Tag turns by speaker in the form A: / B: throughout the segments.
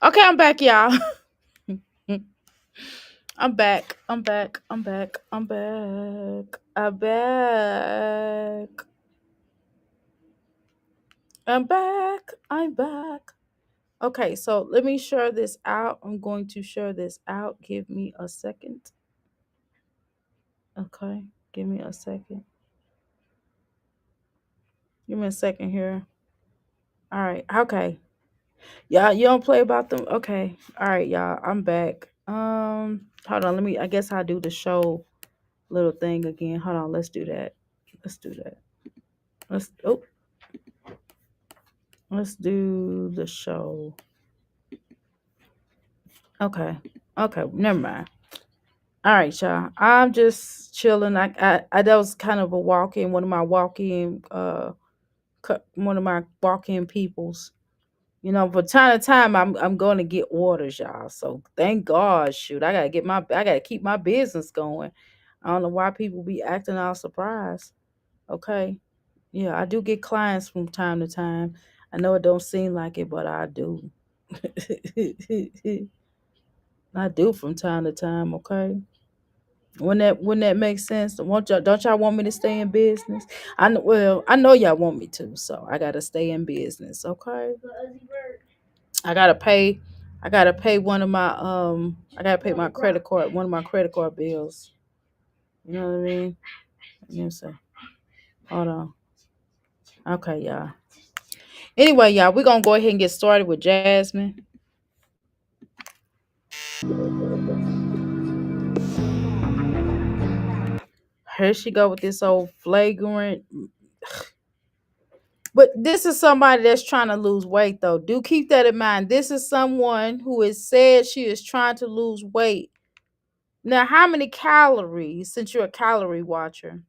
A: Okay, I'm back, y'all. I'm back. I'm back. I'm back. I'm back. I'm back. I'm back. I'm back. Okay, so let me share this out. I'm going to share this out. Give me a second. Okay, give me a second. Give me a second here. All right. Okay. Y'all, you don't play about them. Okay. All right, y'all. I'm back. Hold on. Let me. I guess I'll do the show little thing again. Hold on. Let's do that. Let's do that. Let's. Oh, let's do the show. Okay. Okay. Never mind. All right, y'all. I'm just chilling. I that was kind of a walk in. One of my walk in. One of my walk in peoples. From time to time, I'm going to get orders, y'all. So thank God, shoot, I gotta keep my business going. I don't know why people be acting all surprised. Okay, yeah, I do get clients from time to time. I know it don't seem like it, but I do. I do from time to time. Okay, when that makes sense, don't y'all want me to stay in business? I know y'all want me to, so I gotta stay in business. Okay. I gotta pay. I gotta pay one of my I gotta pay my credit card. One of my credit card bills. You know what I mean? You know what I'm Hold on. Okay, y'all. Anyway, y'all, we're gonna go ahead and get started with Jasmine. Here she go with this old flagrant. But this is somebody that's trying to lose weight, though. Do keep that in mind. This is someone who has said she is trying to lose weight. Now, how many calories? Since you're a calorie watcher,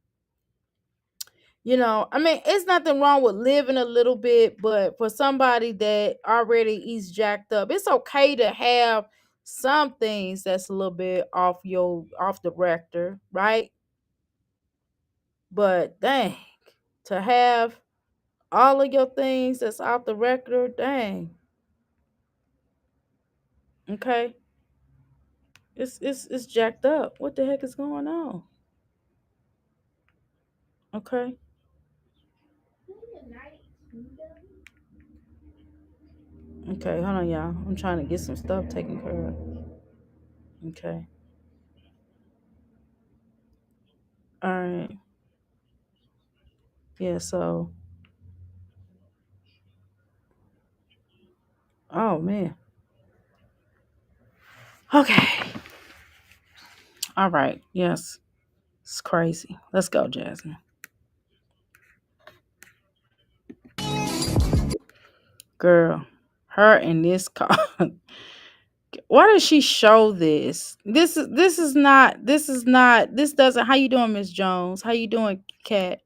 A: I mean, it's nothing wrong with living a little bit, but for somebody that already is jacked up, it's okay to have some things that's a little bit off the rector, right? But dang, to have all of your things that's off the record, dang, okay, it's jacked up. What the heck is going on? Okay, okay, hold on, y'all. I'm trying to get some stuff taken care of. Okay, all right, yeah. So, oh man, okay. All right. Yes. It's crazy. Let's go, Jasmine. Girl, her in this car. Why does she show this? This doesn't how you doing, Miss Jones? How you doing, Cat?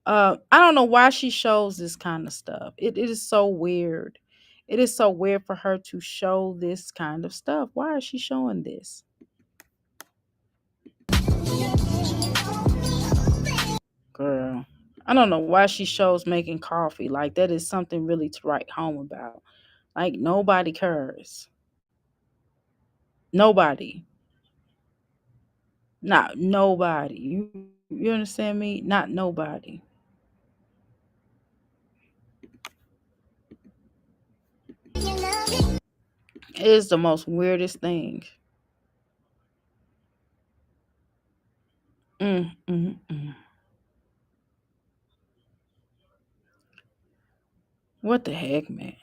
A: I don't know why she shows this kind of stuff. It is so weird. It is so weird for her to show this kind of stuff. Why is she showing this? Girl. I don't know why she shows making coffee. Like that is something really to write home about. Like nobody cares. Nobody. Not nobody. You understand me? Not nobody. It is the most weirdest thing. Mm. What the heck, man?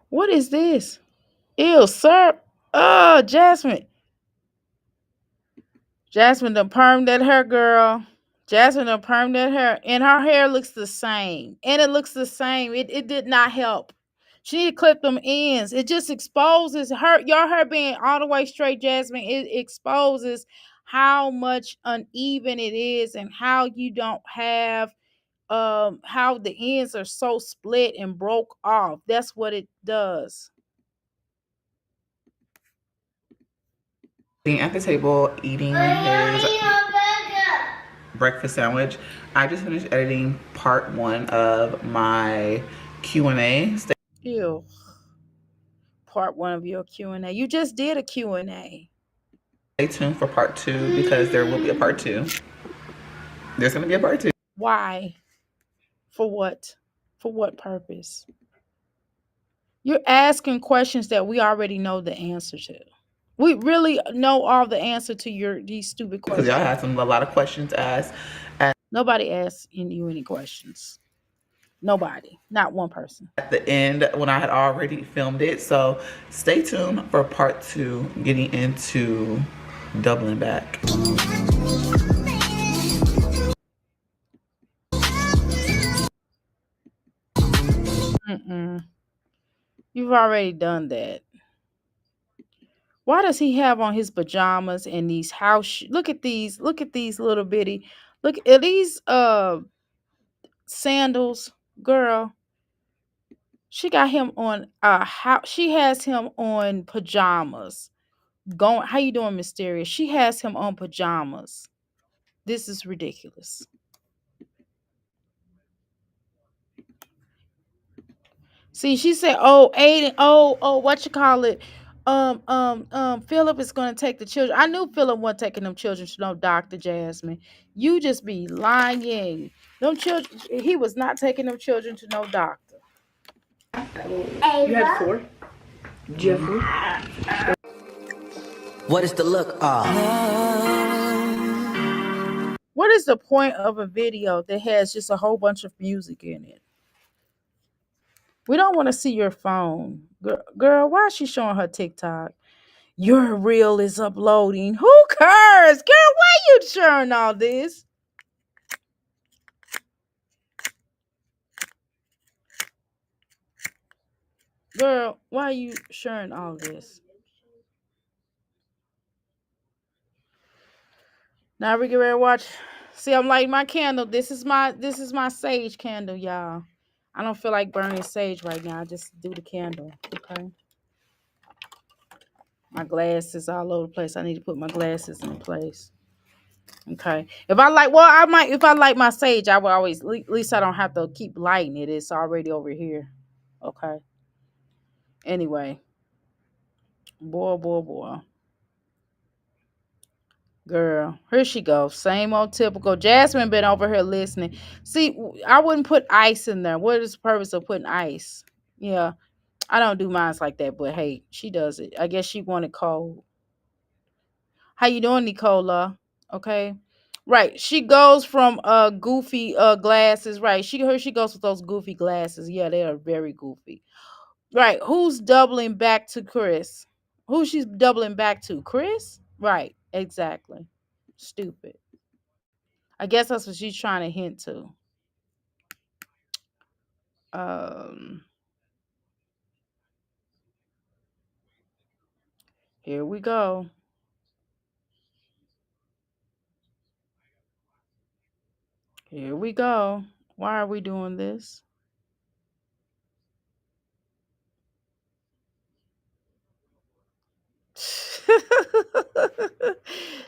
A: What is this? Ew, sir. Oh, Jasmine. Jasmine done permed that hair, girl. Jasmine done permed that hair. And her hair looks the same. And it looks the same. It did not help. She need to clip them ends. It just exposes your hair being all the way straight, Jasmine. It exposes how much uneven it is and how you don't have how the ends are so split and broke off. That's what it does.
B: Sitting at the table eating his breakfast sandwich. I just finished editing part 1 of my Q&A.
A: Ew. Part 1 of your Q&A. You just did a Q&A.
B: Stay tuned for part 2 because there will be a part 2. There's going to be a part 2.
A: Why? For what? For what purpose? You're asking questions that we already know the answer to. We really know all the answer to these stupid
B: Because
A: questions.
B: y'all had a lot of questions asked.
A: Nobody asked you any questions. Nobody. Not one person.
B: At the end when I had already filmed it. So stay tuned for part 2, getting into doubling back.
A: Mm-mm. You've already done that. Why does he have on his pajamas and these look at these little bitty, look at these sandals, girl. She got him on she has him on pajamas. Going, how you doing, Mysterious? She has him on pajamas. This is ridiculous. See, she said, "Oh, Aiden, what you call it? Philip is going to take the children." I knew Philip wasn't taking them children to no doctor, Jasmine. You just be lying. Them children, he was not taking them children to no doctor.
C: You had 4? Did you have 4?
D: What is the look?
A: What is the point of a video that has just a whole bunch of music in it? We don't want to see your phone. Girl, why is she showing her TikTok? Your reel is uploading. Who cares? Girl, why you sharing all this? Girl, why are you sharing all this? Now we get ready to watch. See, I'm lighting my candle. This is my sage candle, y'all. I don't feel like burning sage right now. I just do the candle. Okay. My glasses all over the place. I need to put my glasses in place. Okay. If I light my sage, I will always, at least I don't have to keep lighting it. It's already over here. Okay. Anyway. Boy. Girl, here she goes. Same old typical. Jasmine been over here listening. See, I wouldn't put ice in there. What is the purpose of putting ice? Yeah, I don't do mines like that, but hey, she does it. I guess she wanted cold. How you doing, Nicola? Okay. Right. She goes from goofy glasses. Right. She goes with those goofy glasses. Yeah, they are very goofy. Right. Who's doubling back to Chris? Who she's doubling back to? Chris? Right. Exactly. Stupid. I guess that's what she's trying to hint to. Um Here we go. Here we go. Why are we doing this?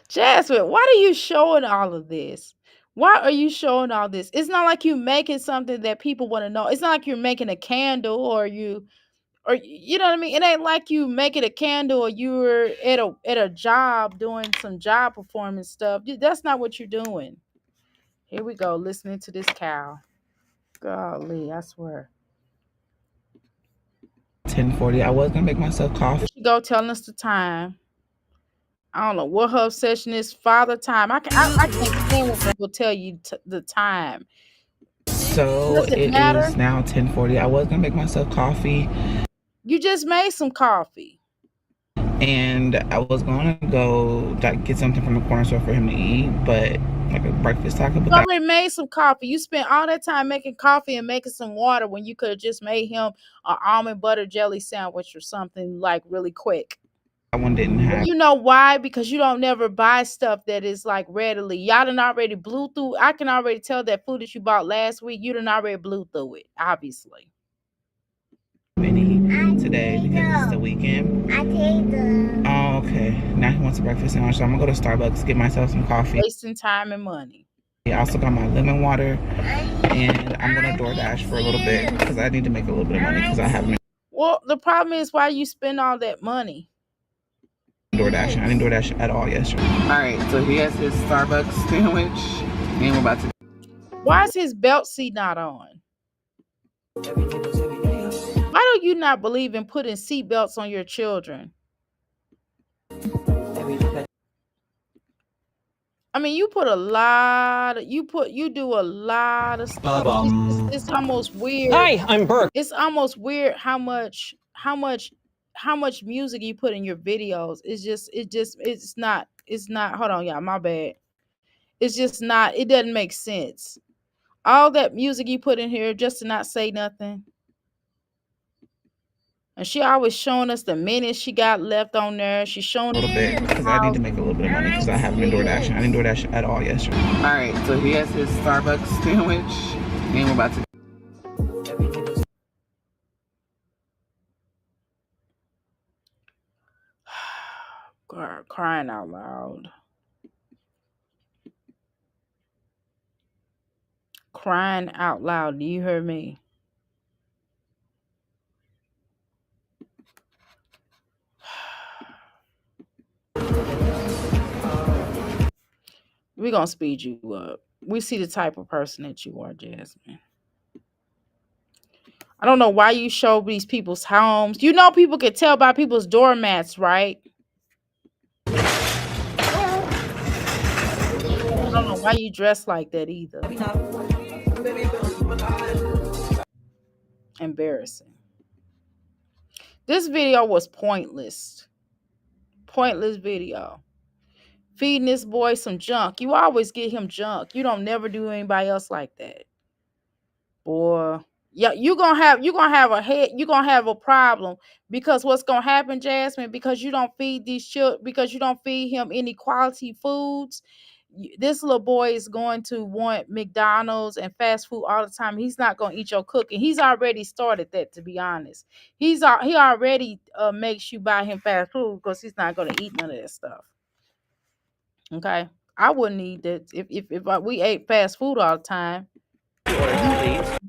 A: Jasmine, why are you showing all of this? Why are you showing all this? It's not like you're making something that people want to know. It's not like you're making a candle or you know what I mean? It ain't like you making a candle or you're at a job doing some job performance stuff. That's not what you're doing. Here we go, listening to this cow. Golly, I swear.
B: 10:40. I was gonna make myself coffee.
A: Here she go telling us the time. I don't know what her obsession is. Father time. I can't stand when people tell you the time.
B: So
A: Does it
B: it
A: matter?
B: is now 10:40. I was gonna make myself coffee.
A: You just made some coffee.
B: And I was gonna go get something from the corner store for him to eat, but like a breakfast taco.
A: You already made some coffee. You spent all that time making coffee and making some water when you could have just made him an almond butter jelly sandwich or something like really quick.
B: That one didn't have.
A: You know why? Because you don't never buy stuff that is like readily. Y'all done already blew through. I can already tell that food that you bought last week, you done already blew through it, obviously.
B: Many today because it's the weekend.
C: I take them.
B: Oh, okay. Now he wants a breakfast sandwich, so I'm gonna go to Starbucks, get myself some coffee.
A: Wasting time and money.
B: I also got my lemon water, and I'm gonna DoorDash for a little bit because I need to make a little bit of money because I haven't
A: Well, the problem is why you spend all that money.
B: been DoorDashing. I didn't DoorDash at all yesterday. All right, so he has his Starbucks sandwich, and we're about to.
A: Why is his belt seat not on? Why do you not believe in putting seat belts on your children? I mean, you do a lot of stuff. It's almost weird.
D: Hi, I'm Burke.
A: It's almost weird how much music you put in your videos. It's not, hold on, y'all, my bad. It's just not, it doesn't make sense. All that music you put in here just to not say nothing. And she always showing us the minutes she got left on there. She's showing
B: a little bit because I need to make a little bit of money because I haven't been DoorDashing. I didn't DoorDash at all yesterday. All right, so he has his Starbucks sandwich, and we're about to.
A: crying out loud. Crying out loud. Do you hear me? We're going to speed you up. We see the type of person that you are, Jasmine. I don't know why you show these people's homes. You know people can tell by people's doormats, right? I don't know why you dress like that either. Embarrassing. This video was pointless. Pointless video. Feeding this boy some junk. You always get him junk. You don't never do anybody else like that. Boy. Yeah, you're gonna have a problem because what's gonna happen, Jasmine, because you don't feed these children, because you don't feed him any quality foods, this little boy is going to want McDonald's and fast food all the time. He's not gonna eat your cooking. He's already started that, to be honest. He already makes you buy him fast food because he's not gonna eat none of that stuff. Okay, I wouldn't eat that if we ate fast food all the time.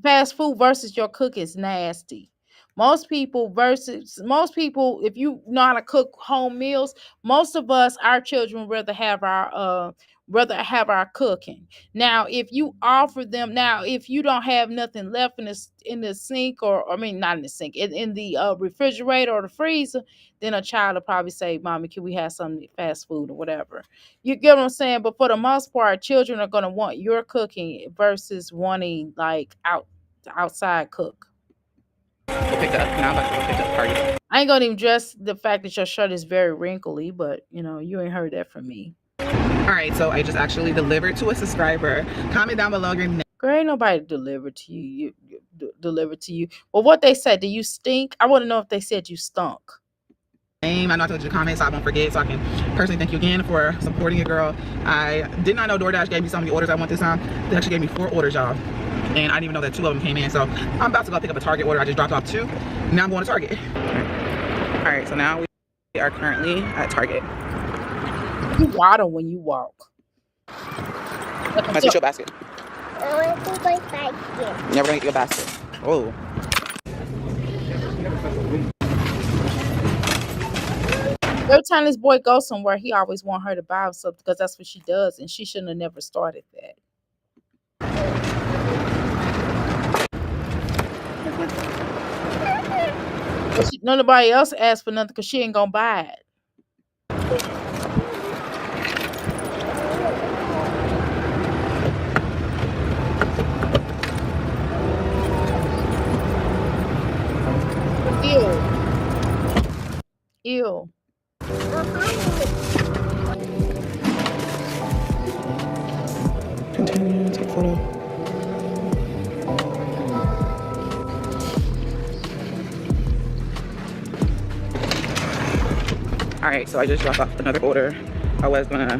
A: Fast food versus your cook is nasty. Most people, if you know how to cook home meals, most of us, our children rather have our cooking. Now, if you don't have nothing left in the sink, or I mean not in the sink, in the refrigerator or the freezer, then a child will probably say, "Mommy, can we have some fast food or whatever?" You get what I'm saying? But for the most part, children are gonna want your cooking versus wanting like outside cook.
B: Pick up. Now I'm about to go pick up Cardi.
A: I ain't gonna even address the fact that your shirt is very wrinkly, but you ain't heard that from me.
B: All right, so I just actually delivered to a subscriber. Comment down below your name.
A: Girl, ain't nobody delivered to you. Delivered to you. Well, what they said? Do you stink? I want to know if they said you stunk.
B: I know I told you to comment so I won't forget, so I can personally thank you again for supporting your girl. I did not know DoorDash gave me so many orders I want this time. They actually gave me 4 orders, y'all. And I didn't even know that 2 of them came in. So I'm about to go pick up a Target order. I just dropped off 2. Now I'm going to Target. All right, so now we are currently at Target.
A: You waddle when you walk.
B: Can I see your basket?
C: I want to my basket.
B: You're never going to get your basket. Oh.
A: Every time this boy goes somewhere, he always want her to buy him something because that's what she does, and she shouldn't have never started that. Nobody else asked for nothing because she ain't gonna buy it. Ew.
B: Continue, take photo. All right, so I just dropped off another order. I was gonna,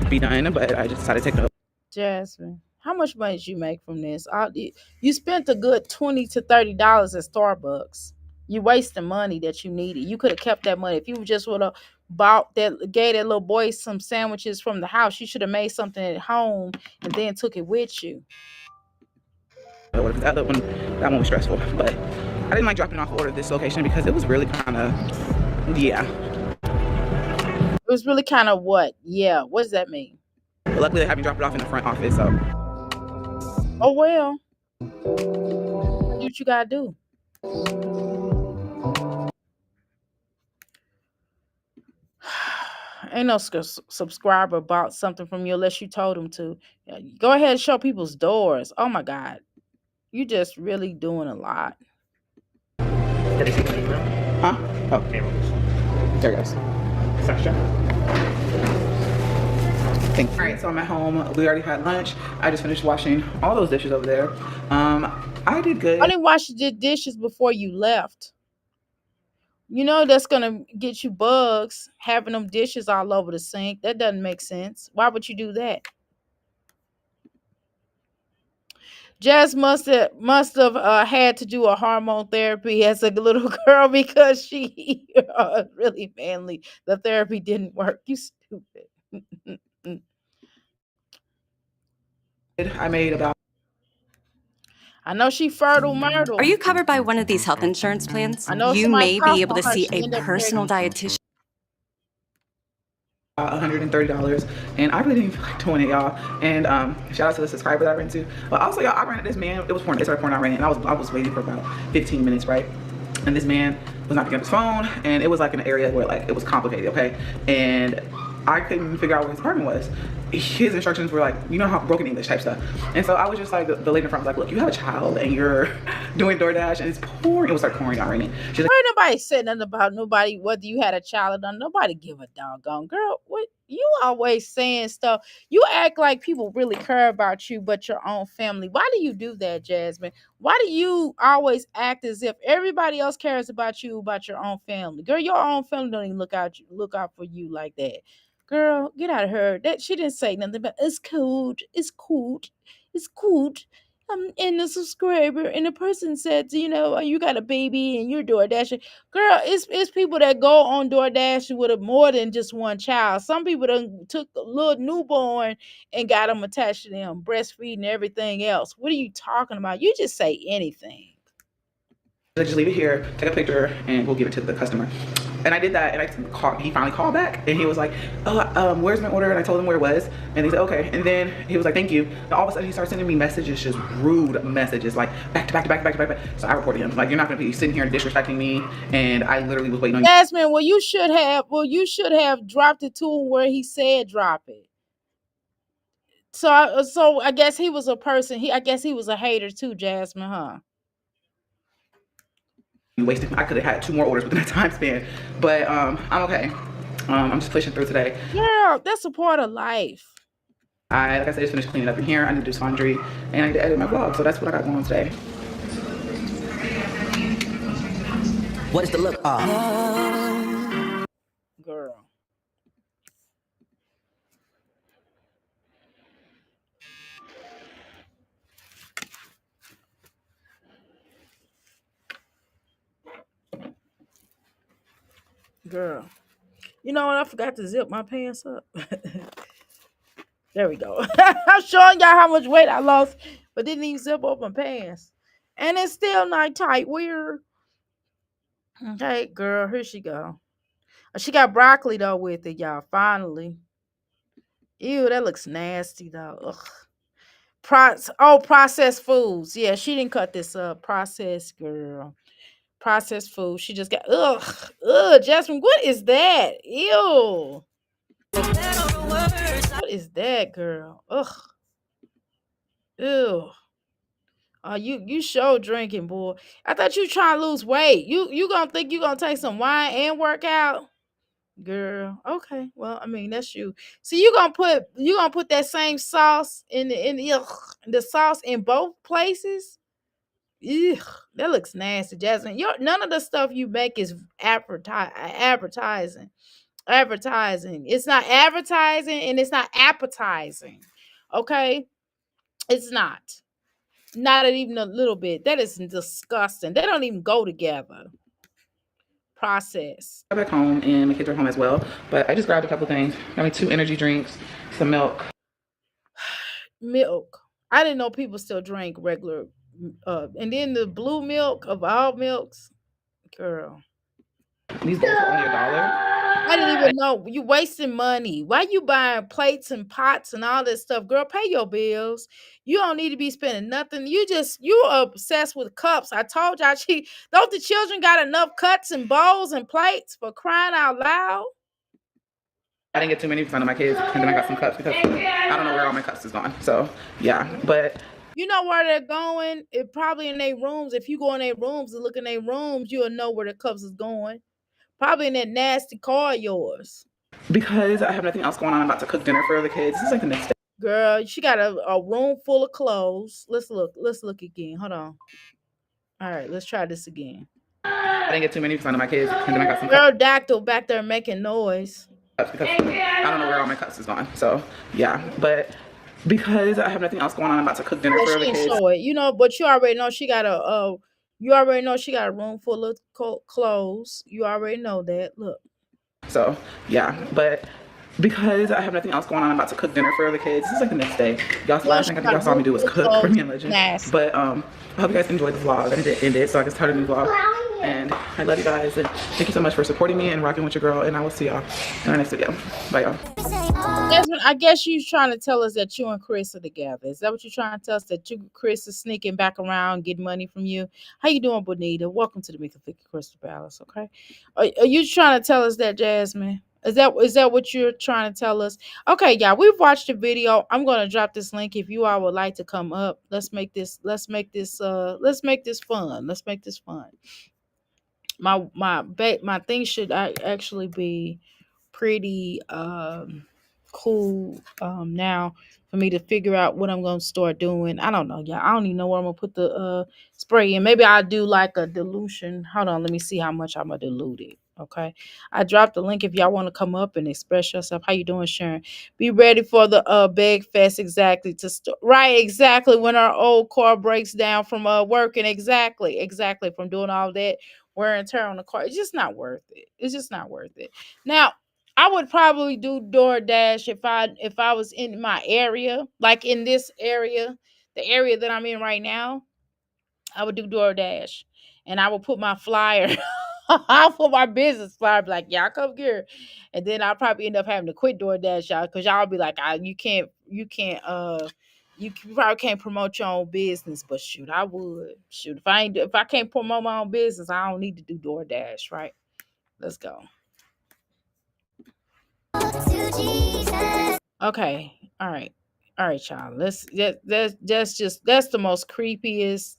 B: be done, but I just decided to take it.
A: Jasmine, how much money did you make from this? You spent a good $20 to $30 at Starbucks. You wasting money that you needed. You could have kept that money if you just would have bought that gave that little boy some sandwiches from the house. You should have made something at home and then took it with you.
B: That one was stressful, but I didn't like dropping off order at this location because it was really kind of, yeah.
A: It was really kind of what? Yeah. What does that mean?
B: But luckily, they had me drop it off in the front office, so.
A: Oh well. Do what you gotta do. Ain't no subscriber bought something from you unless you told them to. Yeah, go ahead and show people's doors. Oh my God. You just really doing a lot.
E: Did I see the email?
B: Huh? Oh,
E: Okay,
B: there it goes.
E: section.
B: Thanks. All right, so I'm at home. We already had lunch. I just finished washing all those dishes over there. I did good.
A: I didn't wash the dishes before you left. You know that's gonna get you bugs having them dishes all over the sink. That doesn't make sense. Why would you do that? Jazz must have had to do a hormone therapy as a little girl because she really manly. The therapy didn't work. You stupid.
B: I made about.
A: I know she fertile
F: Are you
A: myrtle.
F: covered by one of these health insurance plans?
A: I know
F: You
A: somebody
F: may be
A: coughed
F: able
A: on
F: to
A: her.
F: see
A: She
F: a
A: ended up
F: personal
A: pregnant.
F: dietitian.
B: $130, and I really didn't feel like doing it, y'all. And shout out to the subscriber that I ran to. But also, y'all, I ran at this man. It was porn. It started porn. I ran it, and I was waiting for about 15 minutes, right? And this man was not picking up his phone, and it was like an area where like it was complicated, okay? And I couldn't figure out where his apartment was. His instructions were like, you know how broken English type stuff. And so I was just like, the lady in front was like, look, you have a child and you're doing DoorDash and it's pouring. It was like pouring out raining. She's like,
A: Ain't nobody said nothing about nobody, whether you had a child or not. Nobody give a doggone girl. What you always saying stuff. You act like people really care about you, but your own family. Why do you do that, Jasmine? Why do you always act as if everybody else cares about you, about your own family? Girl, your own family don't even look out for you like that. Girl, get out of her. That she didn't say nothing about it's cool. It's cool. It's cool. And the subscriber and the person said, you know, you got a baby and you're DoorDashing. Girl, it's people that go on DoorDash with more than just one child. Some people done took a little newborn and got them attached to them, breastfeeding everything else. What are you talking about? You just say anything.
B: just leave it here, take a picture, and we'll give it to the customer. And I did that, and he finally called back, and he was like, oh, where's my order? And I told him where it was, and he said, okay. And then he was like, thank you. And all of a sudden, he started sending me messages, just rude messages, like back to back to back to back to back. So I reported him. Like, you're not gonna be sitting here disrespecting me, and I literally was waiting on you.
A: Jasmine, you should have dropped it to him where he said drop it. So I guess he was a person. I guess he was a hater too, Jasmine, huh?
B: Wasted. I could have had 2 more orders within that time span, but I'm okay. I'm just pushing through today.
A: Girl, that's a part of life.
B: Like I said, just finished cleaning up in here. I need to do laundry, and I need to edit my vlog. So that's what I got going on today.
D: What is the look?
A: Girl. Girl. You know what? I forgot to zip my pants up. There we go. I'm showing y'all how much weight I lost, but didn't even zip up my pants. And it's still not tight. Weird. Okay, girl, here she go. She got broccoli though with it, y'all. Finally. Ew, that looks nasty though. Ugh. Processed foods. Yeah, she didn't cut this up. Processed, girl. Processed food. She just got Jasmine, what is that? Ew. What is that, girl? Ugh. Ew. You show drinking, boy. I thought you trying to lose weight. You gonna think you gonna take some wine and work out? Girl, okay. Well, I mean that's you. So you gonna put that same sauce the sauce in both places? Ugh, that looks nasty, Jasmine. None of the stuff you make is advertising. Advertising. It's not advertising and it's not appetizing. Okay, it's not. Not even a little bit. That is disgusting. They don't even go together. process.
B: I'm back home and my kids are home as well. But I just grabbed a couple things. Got me 2 energy drinks, some milk.
A: Milk. I didn't know people still drank regular and then the blue milk of all milks. Girl.
B: These bowls are only $1.
A: I didn't even know you wasting money. Why you buying plates and pots and all this stuff? Girl, pay your bills. You don't need to be spending nothing. You obsessed with cups. I told y'all don't the children got enough cuts and bowls and plates for crying out loud?
B: I didn't get too many for some of my kids, and then I got some cups because I don't know where all my cups is gone. So yeah, but
A: You know where they're going? It probably in their rooms. If you go in their rooms and look in their rooms, you'll know where the cups is going. Probably in that nasty car of yours.
B: because I have nothing else going on, I'm about to cook dinner for the kids. This is like the next day.
A: Girl, she got a room full of clothes. Let's look. Let's look again. Hold on. All right, let's try this again.
B: I didn't get too many for some of my kids, and then I got some
A: Girl, Dactyl back there making noise.
B: cups because I don't know where all my cups is gone. So yeah, but because I have nothing else going on, I'm about to cook dinner
A: Yeah,
B: for
A: she
B: the
A: didn't
B: kids.
A: show it. You know, but you already know she got a room full of clothes. You already know that. Look.
B: So yeah, but because I have nothing else going on, I'm about to cook dinner for the kids. This is like the next day. Y'all, last thing I think y'all saw me do was cook for me and Legend.
A: Nasty.
B: But I hope you guys enjoyed the vlog. I need to end it so I can start a new vlog. And I love you guys, and thank you so much for supporting me and rocking with your girl. And I will see y'all in our next video. Bye, y'all.
A: Desmond, I guess you're trying to tell us that you and Chris are together. Is that what you're trying to tell us? That you, Chris, is sneaking back around, getting money from you? How you doing, Bonita? Welcome to the Mika Crystal Palace. Okay, are you trying to tell us that, Jasmine? Is that what you're trying to tell us? Okay, yeah, we've watched the video. I'm gonna drop this link if you all would like to come up. Let's make this fun. Let's make this fun. My thing should actually be pretty cool now for me to figure out what I'm gonna start doing. I don't know, yeah. I don't even know where I'm gonna put the spray in. Maybe I'll do like a dilution. Hold on, let me see how much I'm gonna dilute it. Okay. I dropped the link if y'all want to come up and express yourself. How you doing, Sharon? Be ready for the beg fest exactly to start right exactly when our old car breaks down from working. Exactly from doing all that wear and tear on the car. It's just not worth it. It's just not worth it. Now, I would probably do DoorDash if I was in my area, like in this area, the area that I'm in right now. I would do DoorDash, and I would put my flyer. I'll put my business flyer, be like, y'all come here, and then I'll probably end up having to quit DoorDash, y'all, because y'all be like, you probably can't promote your own business, but shoot, I would. Shoot, if I can't promote my own business, I don't need to do DoorDash, right? Let's go. Okay. All right, y'all. That's the most creepiest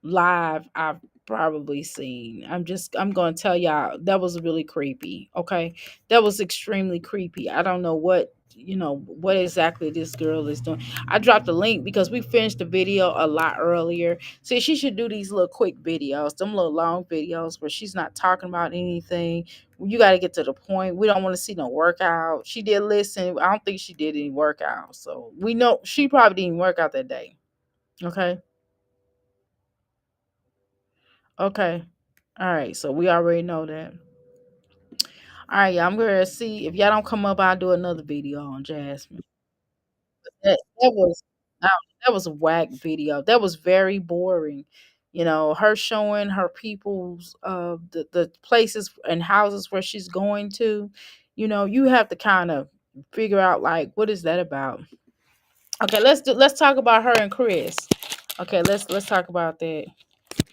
A: live I've probably seen. I'm gonna tell y'all that was really creepy. Okay. That was extremely creepy. I don't know what exactly this girl is doing. I dropped a link because we finished the video a lot earlier. See, she should do these little quick videos, them little long videos where she's not talking about anything. You got to get to the point. We don't want to see no workout. She did listen. I don't think she did any workout. So we know she probably didn't work out that day. Okay. Okay. All right. So we already know that. All right, y'all. I'm going to see. If y'all don't come up, I'll do another video on Jasmine. That was no, that was a whack video. That was very boring. Her showing her people's the places and houses where she's going to. You have to kind of figure out like what is that about. Okay, let's talk about her and Chris. Okay, let's talk about that.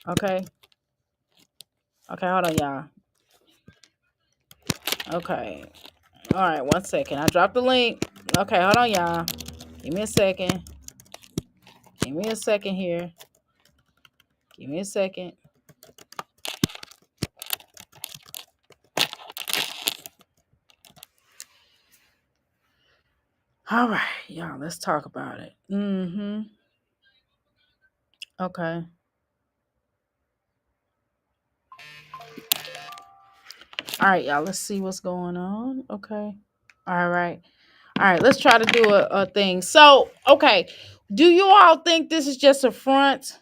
A: Okay. Okay, hold on, y'all. Okay. All right, 1 second. I dropped the link. Okay, hold on, y'all. Give me a second. Give me a second here. Give me a second. All right, y'all, let's talk about it. Okay. All right, y'all, let's see what's going on. Okay. All right. All right, let's try to do a thing. So, okay. Do you all think this is just a front?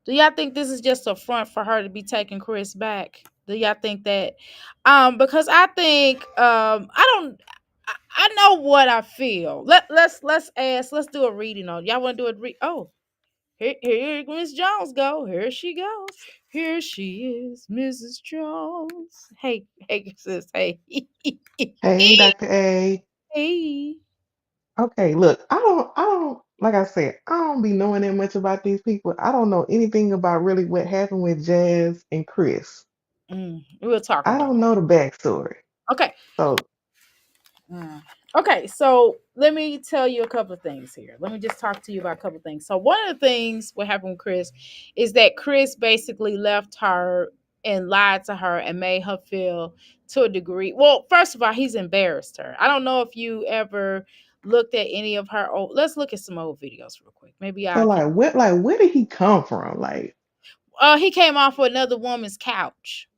A: Do y'all think this is just a front for her to be taking Chris back? Do y'all think that? Because I think I don't. I know what I feel. Let's ask. Let's do a reading on. Y'all want to do a read? Oh, here Miss Jones go. Here she goes. Here she is, Mrs. Jones. Hey, sis. Hey,
G: Hey, Dr. A.
A: hey.
G: Okay, look, like I said, I don't be knowing that much about these people. I don't know anything about really what happened with Jazz and Chris.
A: We'll talk
G: I
A: about
G: don't know the backstory.
A: it. Okay.
G: So,
A: Mm. Okay, so let me tell you a couple of things here. Let me just talk to you about a couple of things. So one of the things what happened with Chris is that Chris basically left her and lied to her and made her feel to a degree. Well, first of all, he's embarrassed her. I don't know if you ever looked at any of her old. Let's look at some old videos real quick. Maybe
G: so
A: I can.
G: where did he come from? Like,
A: He came off of another woman's couch.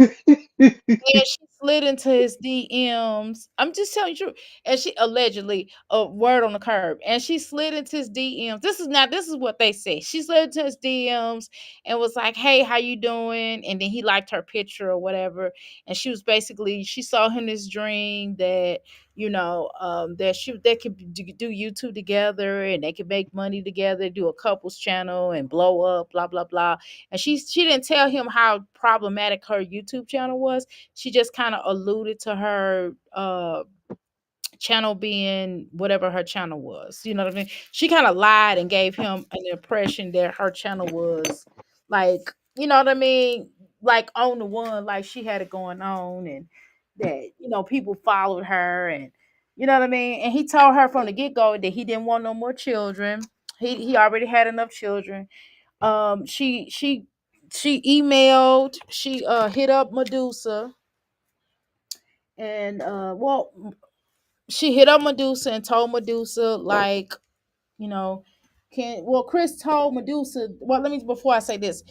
A: And she slid into his DMs. I'm just telling you the truth. And she allegedly a word on the curb. And she slid into his DMs. This is what they say. She slid into his DMs and was like, "Hey, how you doing?" And then he liked her picture or whatever. And she was basically she saw him this dream that that they could do YouTube together and they could make money together, do a couples channel and blow up, blah blah blah. And she didn't tell him how problematic her YouTube channel was. She just kind of alluded to her channel being whatever her channel was. You know what I mean? She kind of lied and gave him an impression that her channel was like, you know what I mean? Like on the one, like she had it going on and that, people followed her and you know what I mean? And he told her from the get-go that he didn't want no more children. He already had enough children. She emailed, she hit up Medusa and she hit up Medusa and told Medusa like, you know, Chris told Medusa, well, let me before I say this.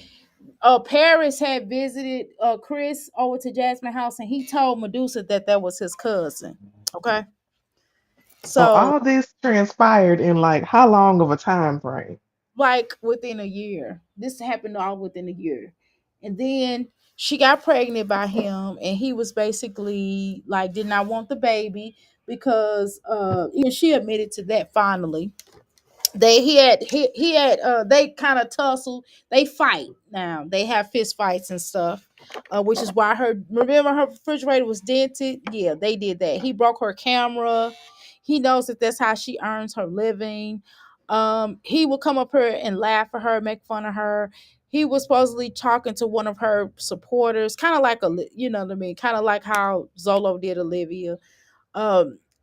A: Paris had visited Chris over to Jasmine house and he told Medusa that that was his cousin. Okay.
G: so
A: So
G: all this transpired in like how long of a time frame?
A: like within a year. This happened all within a year. And then she got pregnant by him and he was basically like did not want the baby because even she admitted to that finally. They kind of tussle, they fight now, they have fist fights and stuff, which is why her remember her refrigerator was dented. Yeah, they did that. He broke her camera. He knows that that's how she earns her living. He would come up here and laugh at her, make fun of her. He was supposedly talking to one of her supporters, kind of like you know what I mean, kind of like how Zolo did Olivia.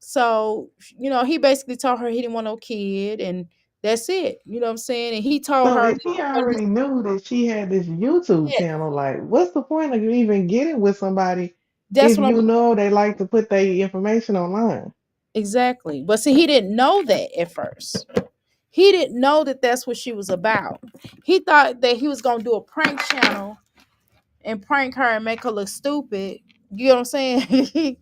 A: So he basically told her he didn't want no kid, and that's it. You know what I'm saying? And he told
G: So
A: her,
G: if he already knew that she had this YouTube
A: yeah,
G: channel, like, what's the point of you even getting with somebody
A: that's
G: if
A: what I'm
G: you know they like to put their information online?
A: exactly. But see, he didn't know that at first. He didn't know that that's what she was about. He thought that he was gonna do a prank channel and prank her and make her look stupid. You know what I'm saying?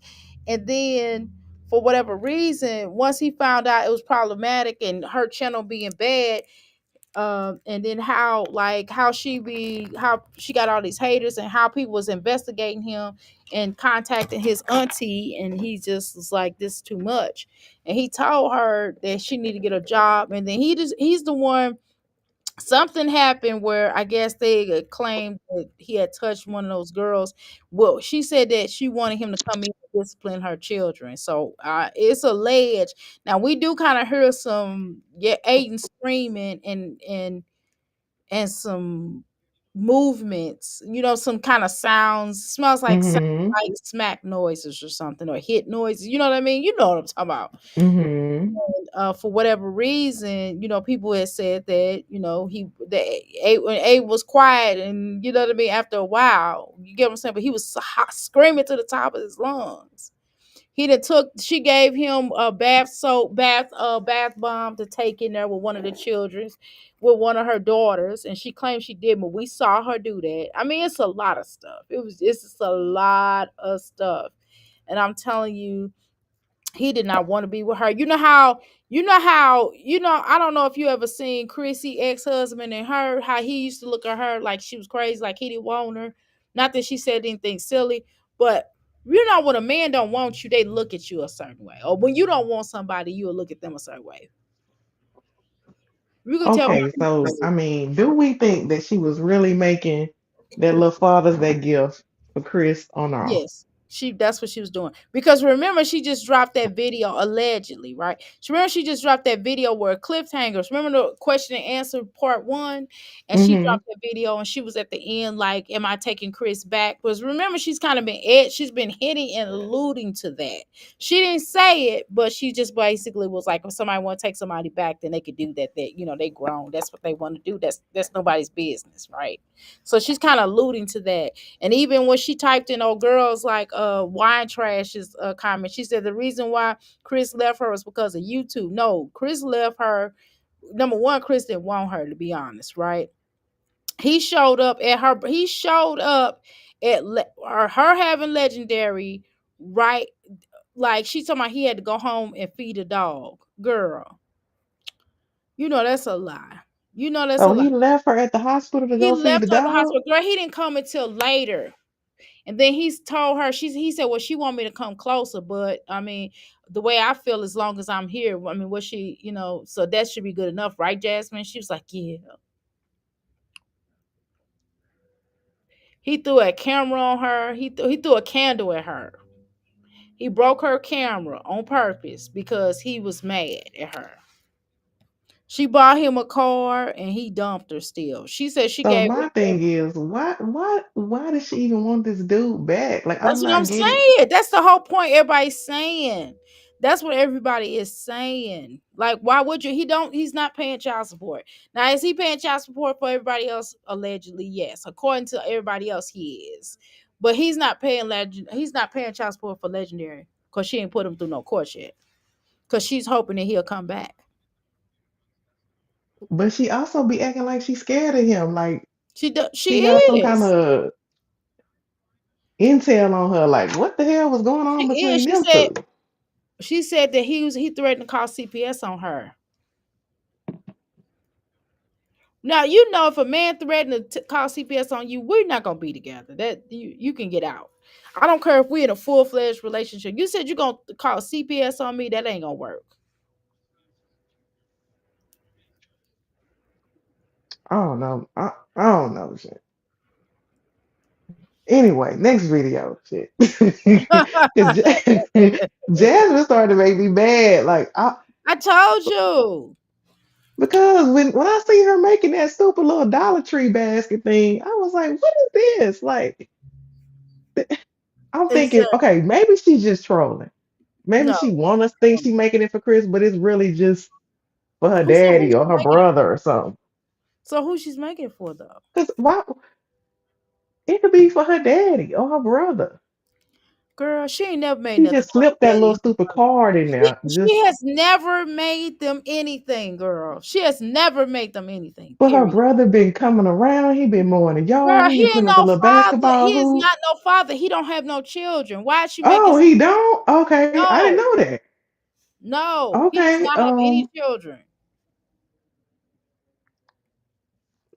A: And then for whatever reason, once he found out it was problematic and her channel being bad, and then how she got all these haters and how people was investigating him and contacting his auntie, and he just was like, this is too much. And he told her that she need to get a job, and then he's the one. Something happened where I guess they claimed that he had touched one of those girls. Well, she said that she wanted him to come in and discipline her children. So it's alleged. Now we do kind of hear some Aiden screaming and some movements. Some kind of sounds. Sound
G: Mm-hmm.
A: like smack noises or something or hit noises. You know what I mean? You know what I'm talking about.
G: Mm-hmm.
A: For whatever reason, people had said that when Abe was quiet, and you know what I mean. After a while, you get what I'm saying. But he was screaming to the top of his lungs. She gave him a bath bomb to take in there with one of the children's, with one of her daughters, and she claimed she did, but we saw her do that. I mean, it's a lot of stuff. It's just a lot of stuff, and I'm telling you he did not want to be with her. I don't know if you ever seen Chrissy ex-husband and her, how he used to look at her like she was crazy, like he didn't want her. Not that she said anything silly, but you know when a man don't want you, they look at you a certain way. Or when you don't want somebody, you'll look at them a certain way. You can tell
G: Okay, so I mean, do we think that she was really making that little Father's Day gift for Chris on her own?
A: yes, that's what she was doing. Because remember, she just dropped that video allegedly, right? She just dropped that video where cliffhangers. Remember the question and answer part one, and she
G: Mm-hmm.
A: dropped that video, and she was at the end like, "Am I taking Chris back?" Because remember, she's been hinting and alluding to that. She didn't say it, but she just basically was like, if somebody want to take somebody back, then they could do that. That they grown. That's what they want to do. That's nobody's business, right? So she's kind of alluding to that. And even when she typed in old girls like wine trash's comment, she said the reason why Chris left her was because of YouTube. No, Chris left her. Number one, Chris didn't want her, to be honest, right? He showed up at her having legendary, right? Like she told me he had to go home and feed a dog. Girl, that's a lie. That's a
G: So
A: lie.
G: he left her at the hospital to
A: He
G: go feed
A: left
G: the
A: her at the
G: dog.
A: hospital. Girl, he didn't come until later. And then he's told her, he said, well, she want me to come closer, but I mean, the way I feel, as long as I'm here, I mean, what she, so that should be good enough, right, Jasmine? She was like, yeah. He threw a camera on her. He threw a candle at her. He broke her camera on purpose because he was mad at her. She bought him a car and he dumped her still. She said she
G: So
A: gave
G: my thing is, why does she even want this dude back? Like,
A: That's
G: I'm
A: what I'm
G: not getting.
A: saying. That's the whole point everybody's saying. That's what everybody is saying. Like, why would you? He's not paying child support. Now, is he paying child support for everybody else? Allegedly, yes. According to everybody else, he is. But he's not paying child support for Legendary because she ain't put him through no court yet. Because she's hoping that he'll come back.
G: But she also be acting like she's scared of him. Like
A: She
G: he got some kind
A: is.
G: of intel on her. Like, what the hell was going
A: She
G: on
A: is.
G: between them two?
A: She said that he threatened to call CPS on her. Now if a man threatened to call CPS on you, we're not gonna be together. That you can get out. I don't care if we're in a full-fledged relationship. You said you're gonna call CPS on me, that ain't gonna work.
G: I don't know. I don't know shit. Anyway, next video shit. Cause Jasmine started to make me mad. Like
A: I told you.
G: because when I see her making that stupid little Dollar Tree basket thing, I was like, what is this? Like I'm
A: It's
G: thinking, okay, maybe she's just trolling. Maybe
A: no.
G: she want us to think she's making it for Chris, but it's really just for her
A: Who
G: daddy or
A: she's
G: her
A: making it
G: brother
A: for?
G: or something.
A: So who she's making it for though?
G: Because why it could be for her daddy or her brother.
A: Girl, she ain't never made
G: She
A: nothing
G: just
A: for
G: slipped
A: her
G: that
A: daddy.
G: little stupid card in there
A: She
G: just
A: has never made them anything, girl. She has never made them anything,
G: but her
A: period.
G: brother been coming around. He been mowing the yard.
A: Girl,
G: He
A: he
G: been
A: ain't
G: putting up the
A: no
G: little
A: father.
G: basketball
A: He is
G: hoop.
A: not no father. He don't have no children. Why is she making?
G: Oh, he don't? Okay, I didn't
A: No,
G: know that.
A: no, he does
G: Okay,
A: not have any children.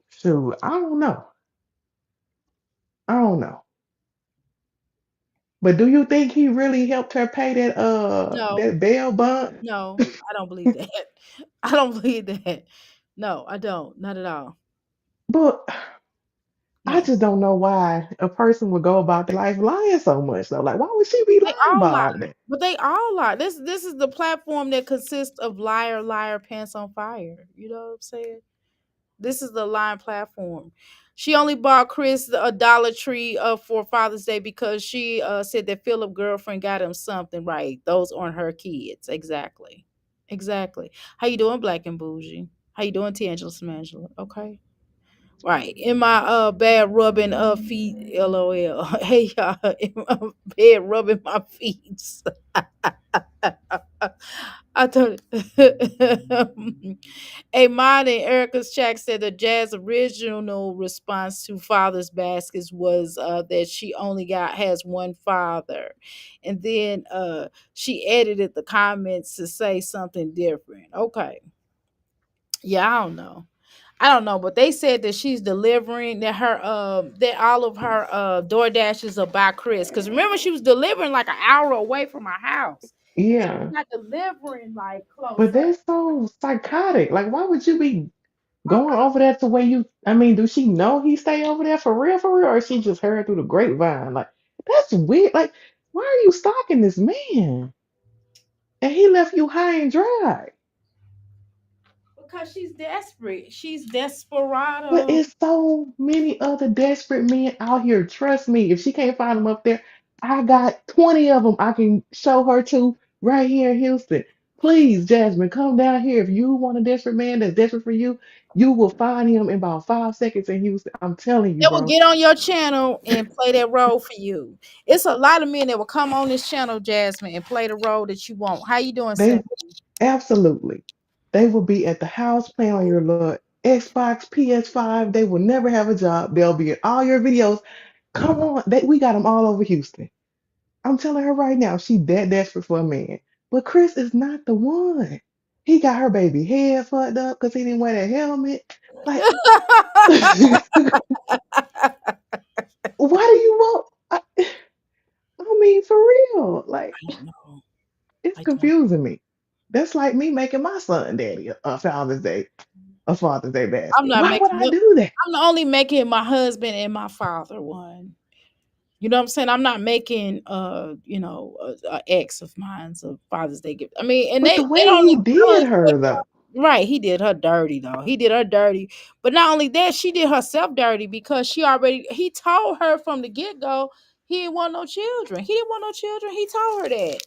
G: shoot, I don't know. I don't know. But do you think he really helped her pay
A: No,
G: that bail bond?
A: no, I don't believe that. I don't believe that. No, I don't. Not at all.
G: But I
A: No,
G: just don't know why a person would go about their life lying so much though. Like, why would she be
A: they
G: lying
A: all
G: about
A: lie.
G: all of that?
A: But they all lie. This is the platform that consists of liar, liar, pants on fire. You know what I'm saying? This is the line platform. She only bought Chris a Dollar Tree for Father's Day because she said that Philip girlfriend got him something. Right? Those aren't her kids. Exactly. Exactly. How you doing, Black and Bougie? How you doing, Tangela Smangela? Okay. Right. In my bad rubbing feet, LOL. Hey y'all, in my bed rubbing my feet. I thought a mod in Erica's chat said the Jazz original response to Father's Baskets was that she only has one father. And then she edited the comments to say something different. Okay. Yeah, I don't know. I don't know, but they said that she's delivering that all of her door dashes are by Chris. Because remember, she was delivering like an hour away from her house. She's
G: Yeah.
A: not delivering like
G: But
A: closer.
G: that's so psychotic. Like, why would you be going
A: Okay.
G: over there to where you, I mean, do she know he stay over there for real, or she just heard through the grapevine? Like, that's weird. Like, why are you stalking this man? And he left you high and dry.
A: Because she's desperate. She's
G: But
A: desperado.
G: it's so many other desperate men out here. Trust me, if she can't find them up there, I got 20 of them I can show her to right here in Houston. Please, Jasmine, come down here. If you want a desperate man that's desperate for you, you will find him in about 5 seconds in Houston. I'm telling you,
A: They will
G: bro.
A: get on your channel and play that role for you. It's a lot of men that will come on this channel, Jasmine, and play the role that you want. How you doing,
G: They
A: Sam?
G: absolutely. They will be at the house playing on your little Xbox, PS5. They will never have a job. They'll be in all your videos. Come on. We got them all over Houston. I'm telling her right now, she that desperate for a man. But Chris is not the one. He got her baby head fucked up because he didn't wear that helmet. Like, why do you want? I mean, for real. Like,
A: I don't know.
G: it's
A: I don't.
G: confusing me. That's like me making my son daddy a Father's Day
A: I'm
G: basket.
A: not
G: Why would
A: making.
G: I do that?
A: I'm only making my husband and my father one. You know what I'm saying? I'm not making a ex of mine's a Father's Day gift. I mean, and
G: But the
A: they
G: way
A: don't
G: he
A: even tell
G: did
A: us
G: her, though.
A: right. He did her dirty though. He did her dirty. But not only that, she did herself dirty because he told her from the get-go he didn't want no children. He didn't want no children. He told her that.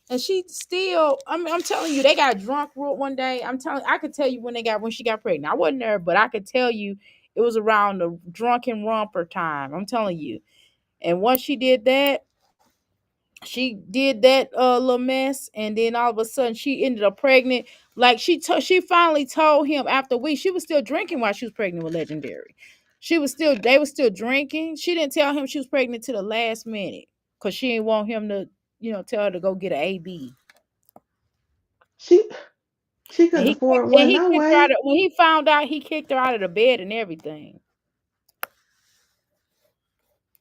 A: And she still, I'm telling you, they got drunk one day. I could tell you when she got pregnant. I wasn't there, but I could tell you it was around the drunken romper time. I'm telling you. And once she did that little mess, and then all of a sudden she ended up pregnant. Like she finally told him after a week. She was still drinking while she was pregnant with Legendary. They were still drinking. She didn't tell him she was pregnant to the last minute because she didn't want him to, tell her to go get an AB.
G: She she
A: And
G: couldn't afford one,
A: he
G: no
A: kicked her out
G: way.
A: when he found out, he kicked her out of the bed and everything.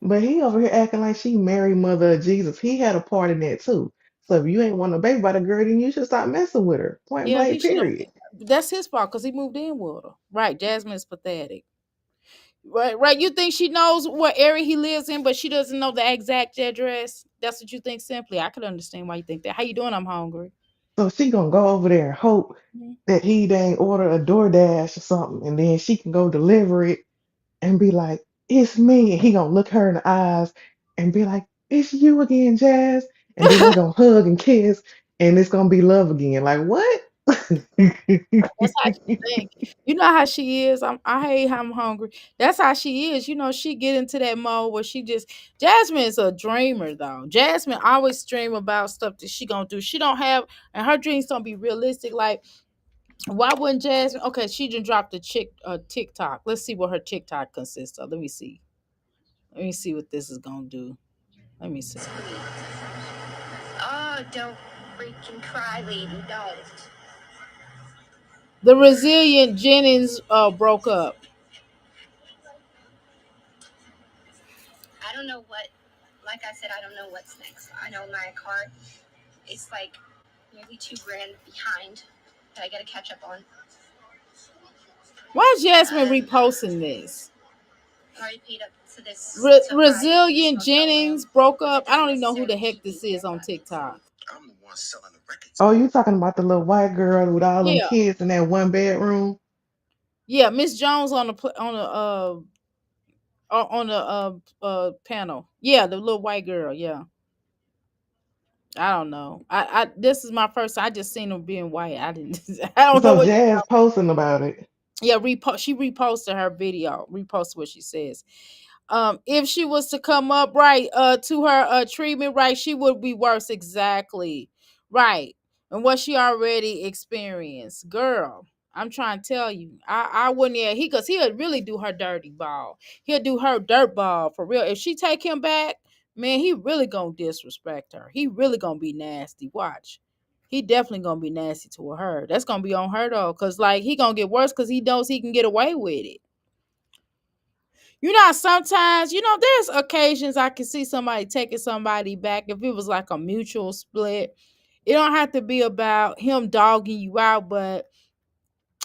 G: But he over here acting like she Mary, mother of Jesus. He had a part in that too. So if you ain't want a baby by the girl, then you should stop messing with her. Point
A: Yeah, he
G: blank,
A: should have.
G: period.
A: That's his fault because he moved in with her. Right, Jasmine is pathetic. Right, right. You think she knows what area he lives in, but she doesn't know the exact address. That's what you think. Simply, I could understand why you think that. How you doing? I'm hungry.
G: So she gonna go over there and hope
A: Mhm.
G: that he dang order a DoorDash or something, and then she can go deliver it and be like, "It's me." And he gonna look her in the eyes and be like, "It's you again, Jazz." And then they gonna hug and kiss, and it's gonna be love again. Like what?
A: That's how she think. You know how she is. I hate how I'm hungry. That's how she is. She get into that mode where Jasmine is a dreamer though. Jasmine always dream about stuff that she gonna do. She don't have, and her dreams don't be realistic. Like, why wouldn't Jasmine? Okay, she just dropped a TikTok. Let's see what her TikTok consists of. Let me see. Let me see what this is gonna do. Let me see.
C: Oh, don't freaking cry, lady. Don't.
A: The Resilient Jennings broke up.
C: I don't know what, like I said, I don't know what's next. I know my car is like nearly 2 grand behind that I gotta catch up on.
A: Why is Jasmine
C: Um,
A: reposting this?
C: I already paid up to this to ride this
A: Resilient
C: hotel room,
A: Jennings broke
C: which
A: up. I
C: doesn't
A: don't even know who the
C: necessarily
A: heck
C: keep me
A: this
C: here,
A: is on
C: but
A: TikTok.
C: I'm the one selling the records.
G: Oh, you talking about the little white girl with all them
A: Yeah,
G: kids in that one bedroom?
A: yeah. Miss Jones on the panel. Yeah, the little white girl. Yeah, I don't know. I this is my first. I just seen them being white. I didn't. I don't know
G: So
A: what.
G: Jazz posting about it.
A: Yeah, she reposted her video. Reposted what she says. If she was to come up right to her treatment right, she would be worse. Exactly. Right. And what she already experienced. Girl, I'm trying to tell you. I wouldn't, yeah, he'll really do her dirty ball. He'll do her dirt ball for real. If she take him back, man, he really gonna disrespect her. He really gonna be nasty. Watch. He definitely gonna be nasty to her. That's gonna be on her though, cause like he gonna get worse because he knows he can get away with it. You know, sometimes, there's occasions I can see somebody taking somebody back if it was like a mutual split. It don't have to be about him dogging you out, but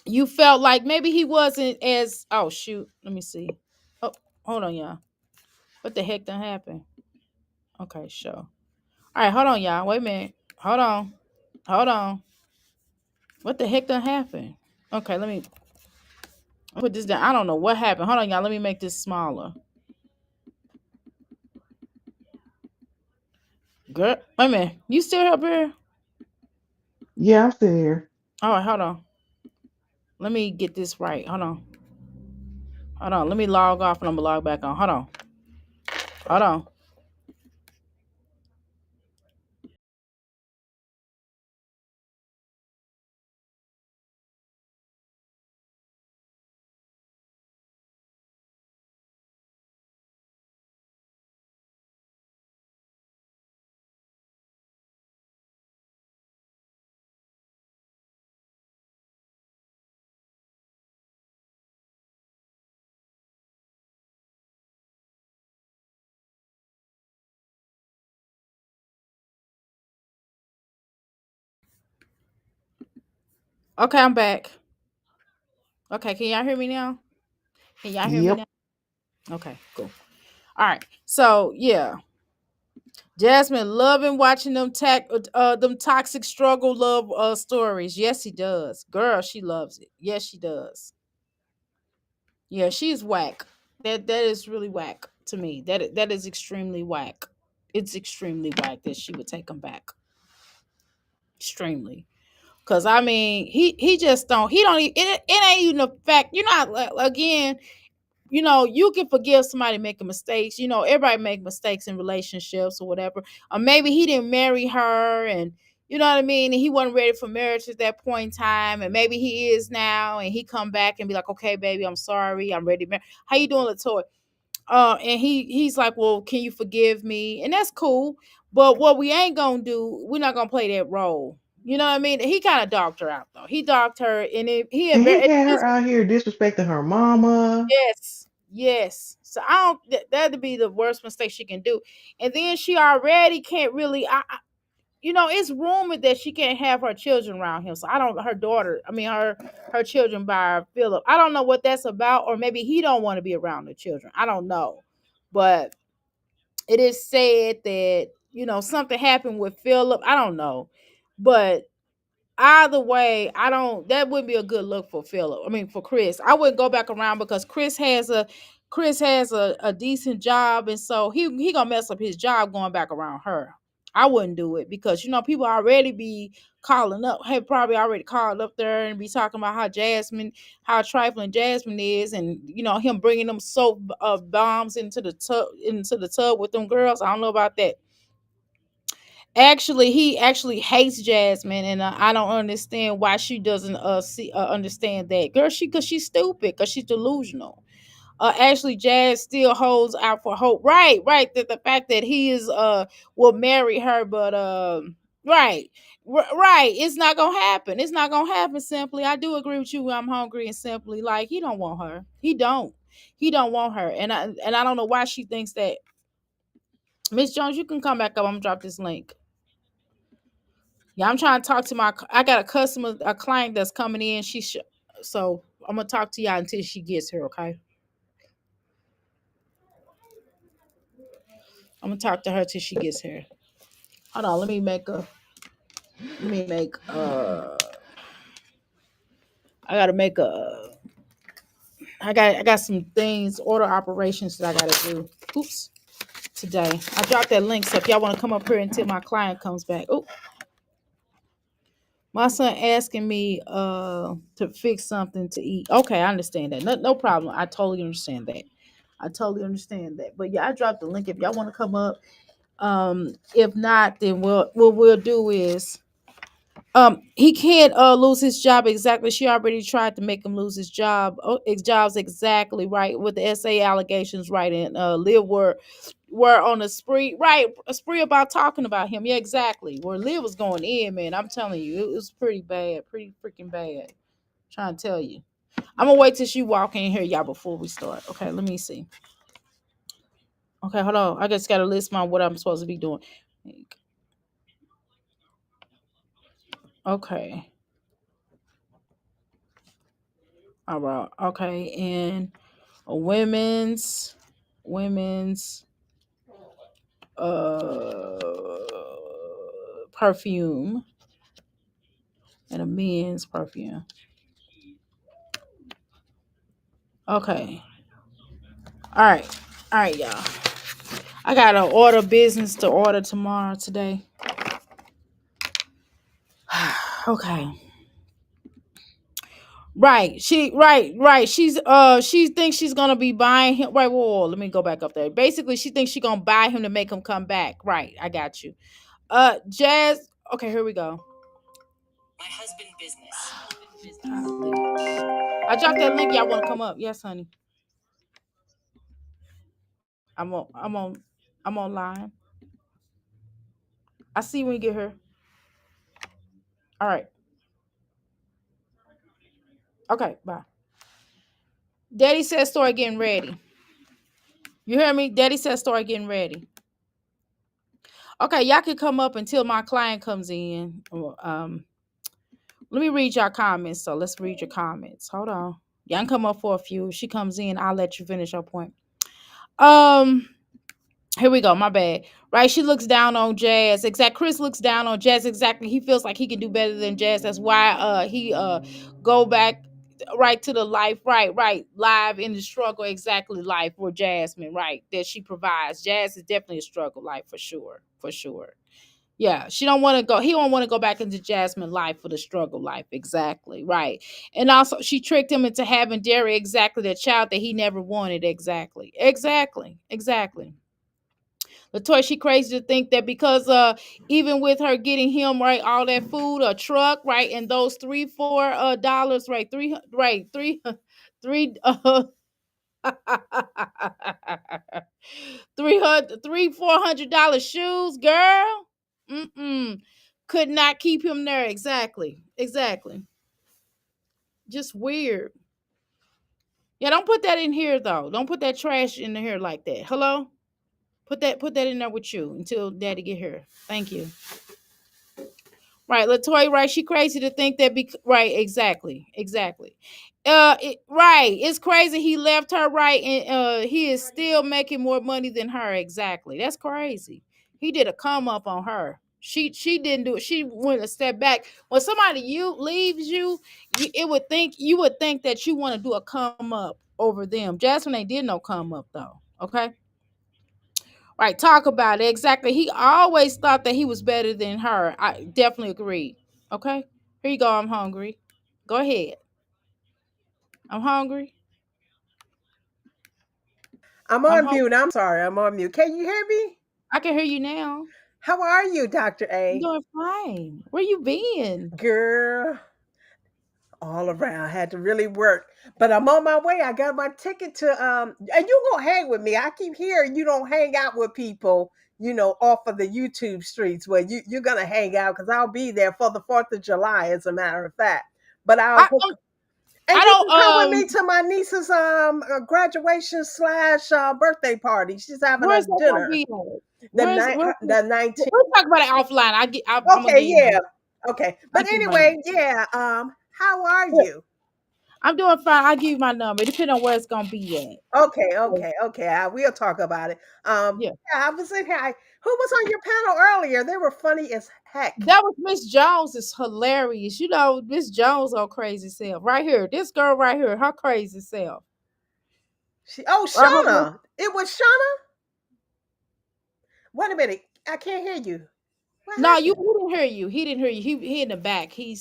A: you felt like maybe he wasn't as, oh shoot, let me see. Oh, hold on, y'all. What the heck done happened? Okay, sure. All right, hold on, y'all. Wait a minute. Hold on. Hold on. What the heck done happened? Okay, let me put this down. I don't know what happened. Hold on, y'all. Let me make this smaller. Girl, wait a minute. You still up here?
G: Yeah, I'm still here.
A: All right, hold on. Let me get this right. Hold on. Hold on. Let me log off and I'm gonna log back on. Hold on. Hold on. Okay, I'm back. Okay, can y'all hear me now? Can y'all hear me
G: Yep.
A: now? Okay, cool. All right. So yeah, Jasmine loving watching them toxic struggle love stories. Yes, he does. Girl, she loves it. Yes, she does. Yeah, she's whack. That is really whack to me. That is extremely whack. It's extremely whack that she would take him back. Extremely. Cause I mean, he just don't. He don't. It ain't even a fact. You're not again. You can forgive somebody making mistakes. Everybody make mistakes in relationships or whatever. Or maybe he didn't marry her, and you know what I mean. And he wasn't ready for marriage at that point in time, and maybe he is now. And he come back and be like, "Okay, baby, I'm sorry. I'm ready to marry." How you doing, Latoya? And he's like, "Well, can you forgive me?" And that's cool. But what we ain't gonna do, we're not gonna play that role. You know what I mean? He kind of dogged her out though. He dogged her, and he
G: And he
A: embarrassed.
G: had her out here disrespecting her mama.
A: Yes, yes. So I don't. That'd be the worst mistake she can do. And then she already can't really. It's rumored that she can't have her children around him. So I don't. Her daughter. I mean, her children by Philip. I don't know what that's about, or maybe he don't want to be around the children. I don't know, but it is said that something happened with Philip. I don't know, but either way, I don't. That wouldn't be a good look for Philip. I mean, for Chris, I wouldn't go back around because Chris has a decent job, and so he gonna mess up his job going back around her. I wouldn't do it because people already be calling up. Hey, probably already called up there and be talking about how trifling Jasmine is, and him bringing them soap bombs into the tub with them girls. I don't know about that. Actually, he actually hates Jasmine, and I don't understand why she doesn't understand that girl. Because she's stupid, because she's delusional. Actually, Jazz still holds out for hope. Right, right. That the fact that he is will marry her, but right, right. It's not gonna happen. It's not gonna happen. Simply, I do agree with you. I'm hungry and simply like he don't want her. He don't. He don't want her, and I don't know why she thinks that. Miss Jones, you can come back up. I'm gonna drop this link. Yeah, I'm trying to talk to I got a client that's coming in. So I'm gonna talk to y'all until she gets here. Okay, I'm gonna talk to her till she gets here. Hold on, let me make I gotta make I got some things, order operations that I gotta do. Oops, today. I dropped that link, so if y'all want to come up here until my client comes back. Oh, my son asking me to fix something to eat. Okay, I understand that. No problem. I totally understand that. I totally understand that. But yeah, I dropped the link if y'all want to come up. If not, then what we'll do is He can't lose his job exactly. She already tried to make him lose his job. His job's exactly right with the SA allegations, right? And Liv were on a spree, right? A spree about talking about him. Yeah, exactly. Where Liv was going in, man. I'm telling you, it was pretty bad, pretty freaking bad. Trying to tell you. I'm gonna wait till she walk in here, y'all, before we start. Okay, let me see. Okay, hold on. I just gotta list my what I'm supposed to be doing. Okay. All right. Okay. And a women's perfume and a men's perfume. Okay. All right. All right, y'all. I got to order business to order tomorrow today. Okay. Right. She thinks she's gonna be buying him. Right, whoa, let me go back up there. Basically, she thinks she's gonna buy him to make him come back. Right, I got you. Jazz. Okay, here we go. My husband business. I dropped that link. Y'all want to come up? Yes, honey. I'm on. I'm on. I'm online. I see you when you get here. All right. Okay. Bye. Daddy says start getting ready. You hear me? Daddy says start getting ready. Okay, y'all can come up until my client comes in. Let me read your comments. So let's read your comments. Hold on. Y'all can come up for a few. If she comes in, I'll let you finish your point. Um. Here we go. My bad. Right. She looks down on Jazz. Exact. Chris looks down on Jazz. Exactly. He feels like he can do better than Jazz. That's why he go back right to the life. Right. Live in the struggle. Exactly. Life for Jasmine. Right. That she provides. Jazz is definitely a struggle life for sure. For sure. Yeah, she don't want to go. He don't want to go back into Jasmine life for the struggle life. Exactly. Right. And also she tricked him into having Derry exactly the child that he never wanted. Exactly. Latoya, she crazy to think that because even with her getting him right all that food, a truck, right, and those $3-4 right, three 300 $400 shoes, girl. Could not keep him there. Exactly. Just weird. Yeah, don't put that in here though. Don't put that trash in here like that. Hello? Put that in there with you until daddy get here. Thank you. Right, Latoya, right? She crazy to think that right, exactly. Right. It's crazy he left her right, and he is still making more money than her. Exactly. That's crazy. He did a come up on her. She didn't do it. She went a step back. When somebody leaves you would think that you want to do a come up over them. Jasmine ain't did no come up though. Okay. Right, talk about it. Exactly. He always thought that he was better than her. I definitely agree. Okay. Here you go. I'm hungry. Go ahead. I'm hungry.
H: I'm
A: I'm
H: on
A: hungry.
H: mute. I'm sorry. I'm on mute. Can you hear me?
A: I can hear you now.
H: How are you, Dr.
A: I'm
H: A?
A: doing fine. Where you been?
H: Girl, all around. I had to really work. But I'm on my way. I got my ticket to and you gonna hang with me. I keep hearing you don't hang out with people, off of the YouTube streets where you're gonna hang out because I'll be there for the 4th of July, as a matter of fact. But I'll
A: I
H: hook
A: don't.
H: and
A: I
H: you can come with
A: don't.
H: me to my niece's graduation slash birthday party. She's having a
A: Where's that gonna
H: dinner.
A: be at?
H: The
A: Where's
H: night
A: where's
H: the
A: we'll
H: 19th.
A: talk about it offline. I'm gonna
H: Okay,
A: give you my.
H: yeah. Okay.
A: I
H: But
A: give you my
H: anyway,
A: number.
H: yeah, how are you?
A: I'm doing fine. I'll give you my number. Depending on where it's gonna be at.
H: Okay,
A: So,
H: okay, okay. We'll talk about it.
A: yeah.
H: Yeah, I was in here. Who was on your panel earlier? They were funny as heck.
A: That was Miss Jones is hilarious. You know, Miss Jones on crazy self. Right here. This girl right here, her crazy self. Right,
H: Shauna. It was Shauna. Wait a minute. I can't hear you. What
A: no, you
H: happened?
A: he didn't hear you. He didn't hear you. He in the back. He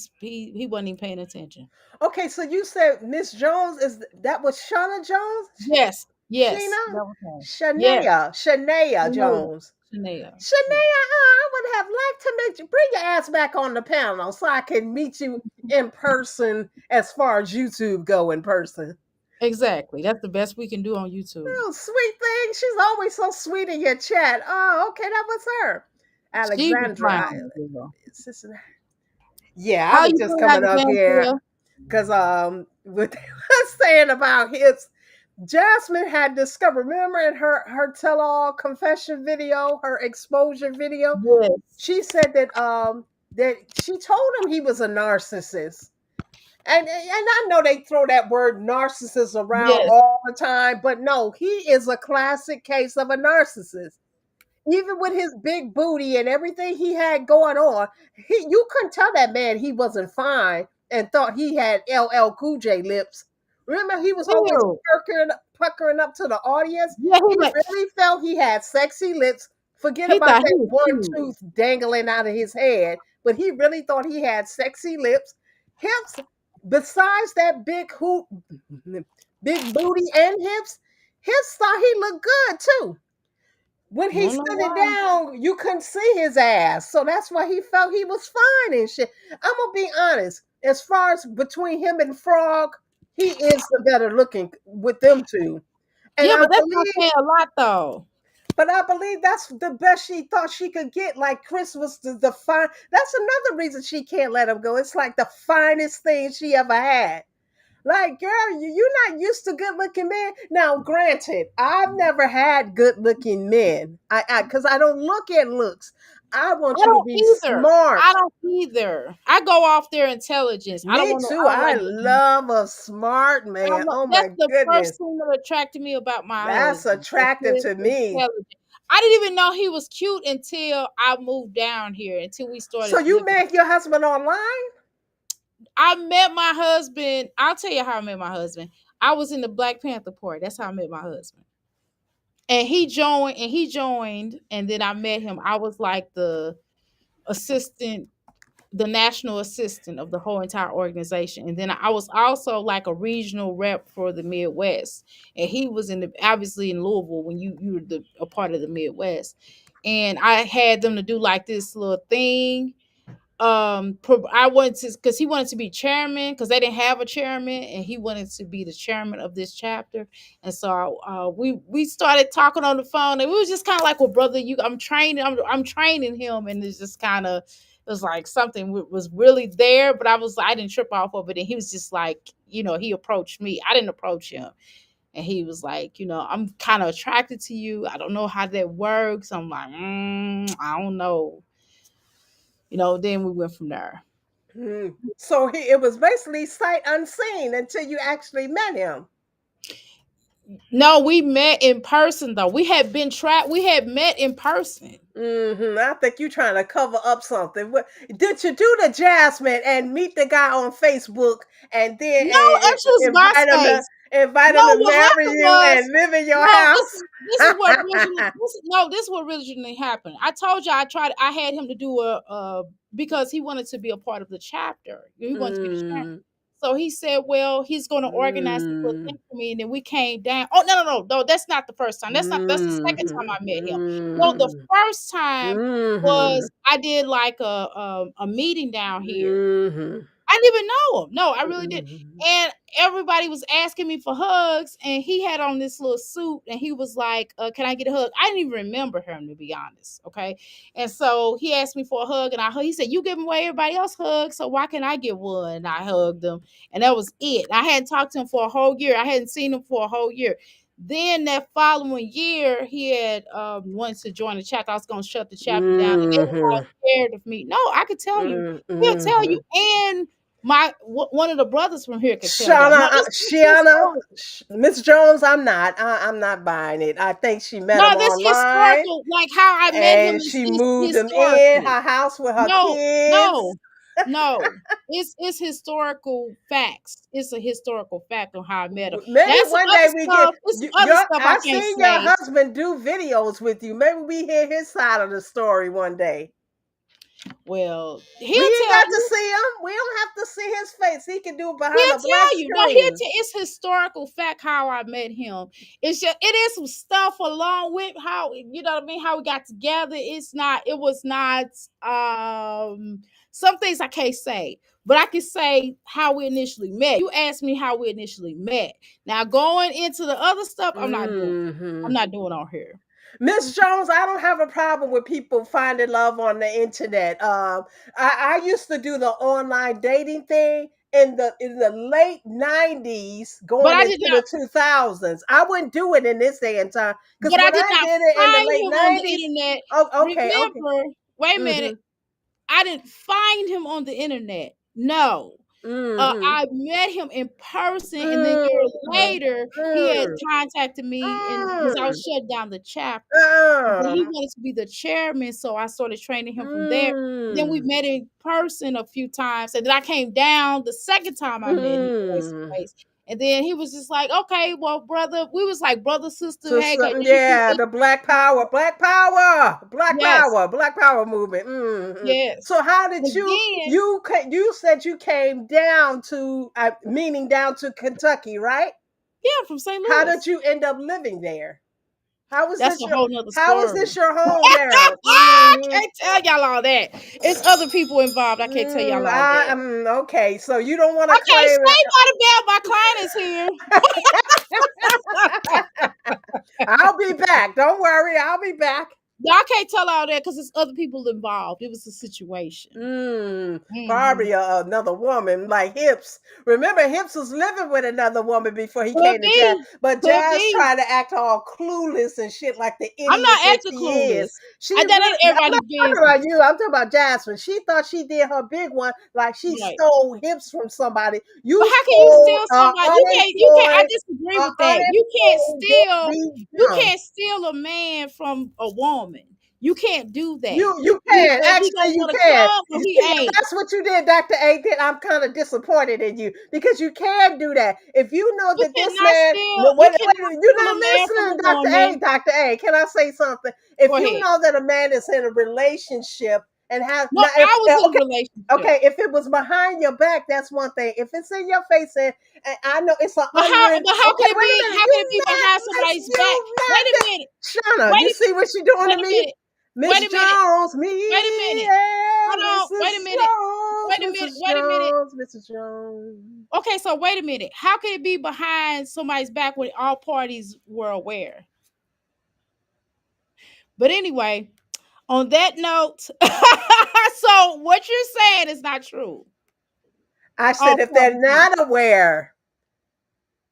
A: wasn't even paying attention.
H: Okay, so you said Miss Jones that was Shauna Jones?
A: Yes.
H: Sheena?
A: That was her. Yes.
H: Shania
A: Shania.
H: Jones.
A: Chanel.
H: Shania, I would have liked to meet you. Bring your ass back on the panel so I can meet you in person as far as YouTube go in person.
A: Exactly. That's the best we can do on YouTube.
H: Oh, sweet thing. She's always so sweet in your chat. Oh, okay, that was her.
A: She's a
H: Alexandra.
A: clown, girl.
H: Yeah, I
A: How
H: was
A: you
H: just
A: doing,
H: coming up here
A: Alexandria?
H: because what they were saying about his Jasmine had discovered, remember in her tell-all confession video, her exposure video,
A: Yes.
H: she said that she told him he was a narcissist. And I know they throw that word narcissist around
A: Yes.
H: all the time, but no, he is a classic case of a narcissist. Even with his big booty and everything he had going on, you couldn't tell that man he wasn't fine and thought he had LL Cool J lips. Remember, he was always
A: Ew.
H: puckering up to the audience.
A: Yeah,
H: He really felt he had sexy lips. Forget
A: he
H: about
A: thought he
H: that
A: was
H: one
A: cute.
H: tooth dangling out of his head, but he really thought he had sexy lips, hips. Besides that big hoop, big booty and hips, hips thought he looked good too. When
A: I
H: he
A: don't know
H: stood it
A: why.
H: down, you couldn't see his ass. So that's why he felt he was fine and shit. I'm gonna be honest. As far as between him and Frog, he is the better looking with them two. And
A: Yeah, but that's not saying a lot though.
H: I believe that's the best she thought she could get. Like Chris was the fine. That's another reason she can't let him go. It's like the finest thing she ever had. Like, girl, you're not used to good looking men. Now, granted, I've never had good looking men. Because I don't look at looks. I want
A: I
H: you to
A: don't
H: be
A: either. I
H: smart.
A: don't either. I go off their intelligence. I don't
H: Me
A: want to.
H: too.
A: I don't
H: I
A: like.
H: love a smart man. Oh
A: That's
H: my
A: the first
H: goodness.
A: thing that attracted me about my
H: That's
A: husband. That's
H: attractive
A: his
H: to me.
A: intelligence. I didn't even know he was cute until I moved down here. Until we
H: So
A: started
H: you
A: living.
H: met your husband online?
A: I met my husband. I'll tell you how I met my husband. I was in the Black Panther Party. That's how I met my husband. And he joined, and then I met him. I was like assistant the national assistant of the whole entire organization. And then I was also like a regional rep for the Midwest. And he was obviously in Louisville when you were a part of the Midwest. And I had them to do like this little thing. I wanted to, because he wanted to be chairman, because they didn't have a chairman, and he wanted to be the chairman of this chapter. And so we started talking on the phone, and we was just kind of like, well, brother, I'm training him, and it's just kind of, it was like something was really there, but I didn't trip off of it. And he was just like, he approached me, I didn't approach him. And he was like, I'm kind of attracted to you, I don't know how that works. I'm like, I don't know. Then we went from there.
H: So it was basically sight unseen until you actually met him.
A: No, we met in person though. We had been trapped. We had met in person.
H: I think you're trying to cover up something. Did you do the Jasmine and meet the guy on Facebook and then
A: No, actually, it's MySpace.
H: invite him
A: No,
H: to
A: what
H: marry
A: happened
H: you
A: was,
H: and live in your
A: no, this
H: house?
A: is this is what originally this is what originally happened. I told you I had him to do because he wanted to be a part of the chapter. He wanted to be the chairman.
H: Mm,
A: So he said, well, he's going to organize this little
H: mm,
A: thing for me. And then we came down. Oh, no, that's not the first time. That's the second time
H: mm,
A: I met him. No, the
H: mm,
A: first time
H: mm,
A: was I did like a meeting down here.
H: mm,
A: I didn't even know him. No, I really did.
H: mm,
A: And everybody was asking me for hugs, and he had on this little suit, and he was like, "Can I get a hug?" I didn't even remember him, to be honest. Okay, and so he asked me for a hug, and he said, "You giving away everybody else hugs, so why can't I get one?" And I hugged him, and that was it. I hadn't talked to him for a whole year. I hadn't seen him for a whole year. Then that following year, he had wanted to join the chapter. I was going to shut the chapter down, and they were all scared of me. No, I could tell you. He'll tell you, and one of the brothers from here could tell y'all. No, this his
H: Shiana,
A: story.
H: Miss Jones, I'm not buying it. I think she met him
A: No, this
H: online
A: historical, like how I met him
H: and
A: is
H: she moved him in
A: historical.
H: her house with her
A: No,
H: kids.
A: no, no. It's historical facts. It's a historical fact on how I met him.
H: Maybe
A: That's some
H: one day
A: other
H: we get
A: stuff. It's some other stuff I
H: I
A: can't
H: seen your
A: say.
H: husband do videos with you. Maybe we hear his side of the story one day.
A: Well,
H: We
A: he'll
H: ain't
A: tell
H: got to
A: you.
H: see him. We don't have to see his face. He can do it behind
A: He'll
H: a black
A: tell you. No,
H: screen.
A: it's historical fact how I met him. It's just it is some stuff along with how you know what I mean, how we got together. It was not some things I can't say, but I can say how we initially met. You asked me how we initially met. Now going into the other stuff, I'm not doing. I'm not doing on here.
H: Miss Jones, I don't have a problem with people finding love on the internet. I used to do the online dating thing in the late 90s,
A: But
H: going
A: I
H: into
A: did not
H: the 2000s. I wouldn't do it in this day and time because
A: but I
H: when
A: did
H: I
A: not
H: did it in the
A: find
H: late
A: him on the
H: 90s,
A: internet.
H: oh, okay, okay.
A: Remember, wait a minute.
H: Mm-hmm.
A: I didn't find him on the internet. No.
H: Mm-hmm.
A: I met him in person, and then years
H: Mm-hmm.
A: later, he had
H: Mm-hmm.
A: contacted me, and because I was shut down the chapter, and then he
H: Mm-hmm.
A: wanted to be the chairman, so I started training him from there. Then we
H: Mm-hmm.
A: met in person a few times, and then I came down the second time I met him face to
H: Mm-hmm.
A: face. And then he was just like, "Okay, well, brother," we was like brother sister.
H: So
A: Hey,
H: something,
A: you do
H: yeah,
A: this?
H: the Black Power, Black Power, Black
A: Yes,
H: Power, Black Power movement. Hmm. So
A: yes.
H: how did
A: But then,
H: you said you came down to meaning down to Kentucky, right?
A: yeah, I'm from St.
H: How did
A: Louis.
H: you end up living there? How was
A: That's
H: this
A: a
H: your
A: whole nother
H: how was
A: story.
H: this your home now?
A: I
H: Hmm.
A: can't tell y'all all that. It's other people involved. I can't tell y'all all that.
H: Okay, so you don't want to
A: Okay,
H: claim it.
A: stay by the bell. My client is here.
H: I'll be back. Don't worry, I'll be back.
A: Y'all can't tell all that because it's other people involved. It was a situation.
H: Probably
A: Hmm.
H: another woman like Hips. Remember, Hips was living with another woman before he
A: Could
H: came to Jazz.
A: be.
H: But
A: Could
H: Jazz
A: be.
H: tried to act all clueless and shit like the
A: I'm
H: idiot
A: not
H: that
A: acting
H: she is.
A: clueless.
H: She
A: That
H: really,
A: ain't
H: I'm not
A: everybody's
H: talking
A: business.
H: about you. I'm talking about Jasmine. She thought she did her big one like she
A: Right.
H: stole Hips from somebody.
A: But
H: You
A: how can you
H: stole
A: steal somebody? You can't, I disagree with that.
H: unemployed deadbeat
A: You
H: dumb.
A: can't steal a man from a woman. You can't do that.
H: You can
A: Either he
H: actually
A: gonna
H: you
A: want to
H: can.
A: come or
H: You
A: he
H: see, if
A: ain't.
H: that's what you did, Dr. A. Then I'm kind of disappointed in you because you can do that. If you know that this man, no,
A: You
H: wait,
A: cannot
H: you're
A: steal
H: not
A: a man from a
H: listening, Dr. A.
A: woman.
H: Dr. A. Can I say something? If
A: Go
H: you
A: ahead.
H: know that a man is in a relationship and has
A: No,
H: now, if
A: I was in a
H: okay.
A: relationship.
H: Okay, if it was behind your back, that's one thing. If it's in your face and I know it's an unwritten.
A: But how
H: Okay,
A: can it
H: wait a
A: be
H: minute.
A: how can it be behind
H: Miss,
A: somebody's back?
H: you
A: Wait a
H: not,
A: minute.
H: Shauna,
A: Wait
H: you
A: a
H: see what she doing
A: wait
H: to
A: a
H: me?
A: minute. Wait
H: Miss
A: a minute.
H: Jones, me,
A: Wait a minute.
H: yeah,
A: Hold on. Wait a
H: Mrs.
A: minute.
H: Jones,
A: Wait a minute.
H: Mrs.
A: Wait a minute.
H: Jones, Mrs. Jones.
A: Okay, so wait a minute. How can it be behind somebody's back when all parties were aware? But anyway, on that note, so what you're saying is not true.
H: I said
A: All
H: if they're
A: parties knew.
H: not aware,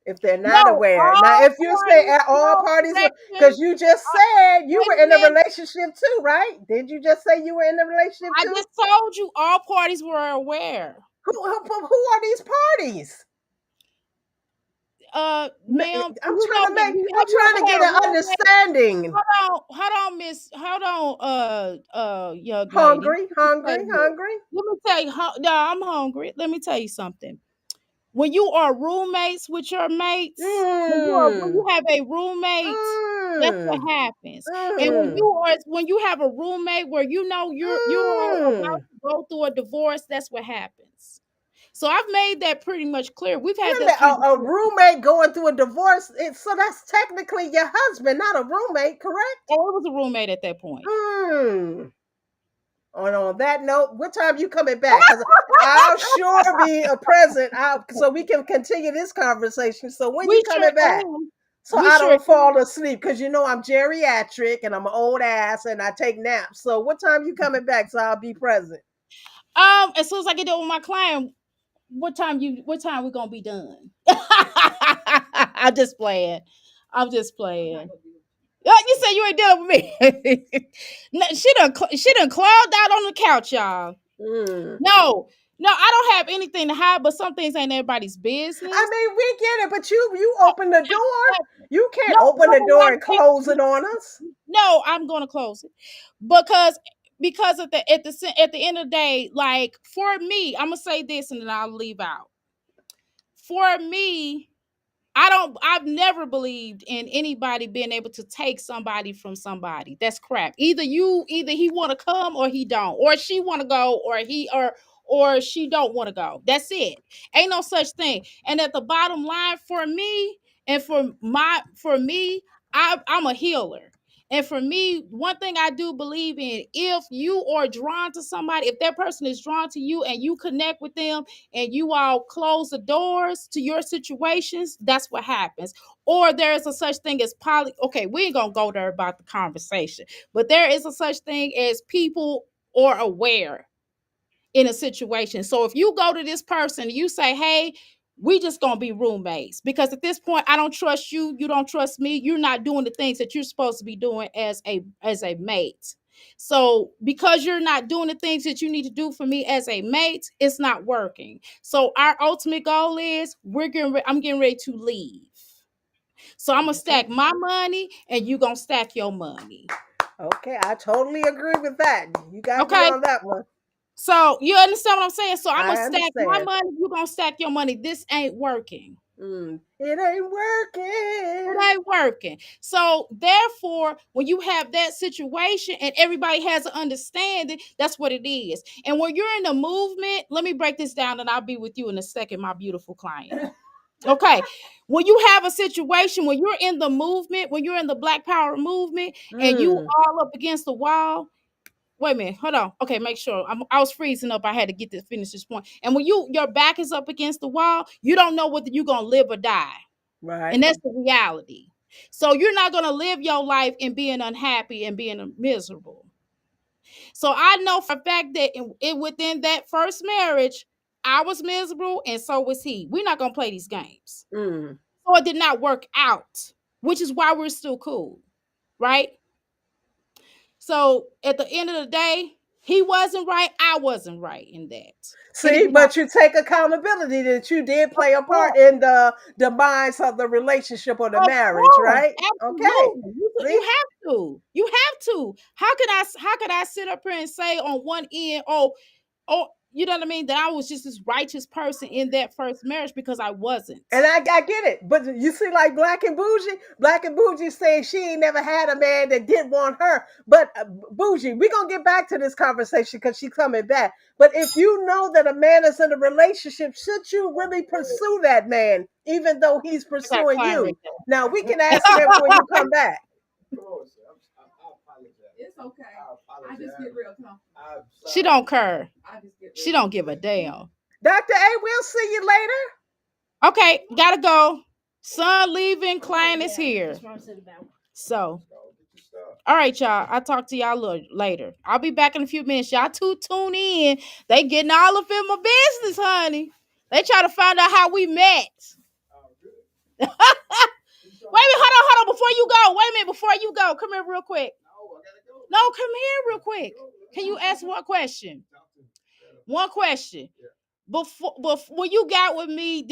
H: if they're not
A: No,
H: aware. Now,
A: all
H: if you say
A: parties,
H: at all
A: no
H: parties,
A: correction.
H: because you just said you
A: Wait
H: were
A: a
H: in a
A: minute.
H: relationship too, right? Did you just say you were in a relationship
A: I
H: too?
A: just told you all parties were aware.
H: Who are these parties?
A: Ma'am,
H: I'm trying to make. I'm
A: have you
H: trying to
A: ever
H: get
A: had a
H: an
A: roommate?
H: understanding.
A: Hold on, young lady.
H: Hungry,
A: Let me tell
H: hungry,
A: you.
H: hungry.
A: Let me tell you. No, I'm hungry. Let me tell you something. When you are roommates with your mates, when
H: Mm,
A: you have a roommate, that's what
H: mm,
A: happens. And
H: mm,
A: when you have a roommate where you know you are about
H: mm.
A: to go through a divorce, that's what happens. So I've made that pretty much clear. We've
H: Wait
A: had
H: a
A: that
H: minute, a
A: conversation.
H: roommate going through a divorce. So that's technically your husband, not a roommate, correct?
A: Oh, it was a roommate at that point.
H: Hmm. On that note, what time you coming back? Because I'll sure be a present. So we can continue this conversation. So when you
A: We sure
H: coming back?
A: can.
H: So
A: We
H: I
A: sure
H: don't
A: can.
H: fall asleep because you know I'm geriatric and I'm an old ass and I take naps. So what time you coming back? So I'll be present.
A: As soon as I get done with my client, what time we gonna be done? I'm just playing. I'm just playing. You say you ain't dealing with me. No, she done clawed out on the couch, y'all.
H: Mm.
A: No, no, I don't have anything to hide, but some things ain't everybody's
H: I
A: business.
H: mean, we get it, but you
A: Uh,
H: open the door. You
A: No,
H: can't open
A: no,
H: the door
A: wait
H: and
A: a minute.
H: close it on us.
A: No, I'm gonna close it because at the end of the day, like for me, I'm gonna say this and then I'll leave out. For me, I've never believed in anybody being able to take somebody from somebody. That's crap. Either he want to come or he don't, or she want to go or she don't want to go. That's it. Ain't no such thing. And at the bottom line for me and for me, I'm a healer. And for me, one thing I do believe in, if you are drawn to somebody, if that person is drawn to you and you connect with them and you all close the doors to your situations, that's what happens. Or there is a such thing as okay, we ain't gonna go there about the conversation, but there is a such thing as people are aware in a situation. So if you go to this person and you say, hey, we just gonna be roommates, because at this point I don't trust you, you don't trust me, you're not doing the things that you're supposed to be doing as a mate. So because you're not doing the things that you need to do for me as a mate, it's not working. So our ultimate goal is I'm getting ready to leave. So I'm gonna stack my money and you gonna stack your money.
H: Okay, I totally agree with that. You got me
A: Okay.
H: on that one.
A: So you understand what I'm saying? So I'm gonna
H: I
A: stack my
H: understand.
A: money, you gonna stack your money. This ain't working.
H: It ain't
A: It
H: working.
A: ain't working. So therefore, when you have that situation and everybody has an understanding, that's what it is. And when you're in the movement, let me break this down and I'll be with you in a second, my beautiful client. Okay. When you have a situation, when you're in the movement, when you're in the Black Power movement and you all up against the wall, wait a minute, hold on. Okay, make sure. I was freezing up. I had to get to finish this point. And when your back is up against the wall, you don't know whether you're gonna live or die.
H: Right.
A: And that's the reality. So you're not gonna live your life in being unhappy and being miserable. So I know for a fact that within that first marriage, I was miserable and so was he. We're not gonna play these games. So it did not work out, which is why we're still cool, right? So at the end of the day, he wasn't right. I wasn't right in that. And it
H: See,
A: did not.
H: but you take accountability that you did
A: Of
H: play a part
A: course,
H: in the demise of the relationship or the
A: of
H: marriage,
A: course,
H: right? Okay.
A: absolutely. You
H: See?
A: have to. You have to. How could I sit up here and say on one end, oh, you know what I mean, that I was just this righteous person in that first marriage, because I wasn't.
H: And I get it. But you see, like Black and Bougie saying she ain't never had a man that didn't want her. But Bougie, we're going to get back to this conversation because she's coming back. But if you know that a man is in a relationship, should you really pursue that man, even though he's
A: I got a
H: pursuing
A: client right
H: you? Now, we can answer that when you come back.
A: It's okay. I just get real comfortable. She don't care. She don't give a damn.
H: Dr. A, we'll see you later.
A: Okay, gotta go. Son leaving, client is here. So, all right, y'all. I'll talk to y'all later. I'll be back in a few minutes. Y'all tune in. They getting all up in my business, honey. They try to find out how we met. Wait a minute, hold on. Before you go, wait a minute. Before you go, come here real quick. No, come here real quick. Can you ask one question? One question. Before when you got with me,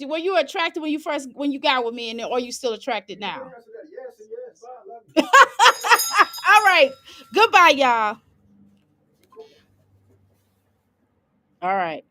A: were you attracted when you got with me, and or are you still attracted now? All right. Goodbye, y'all. All right.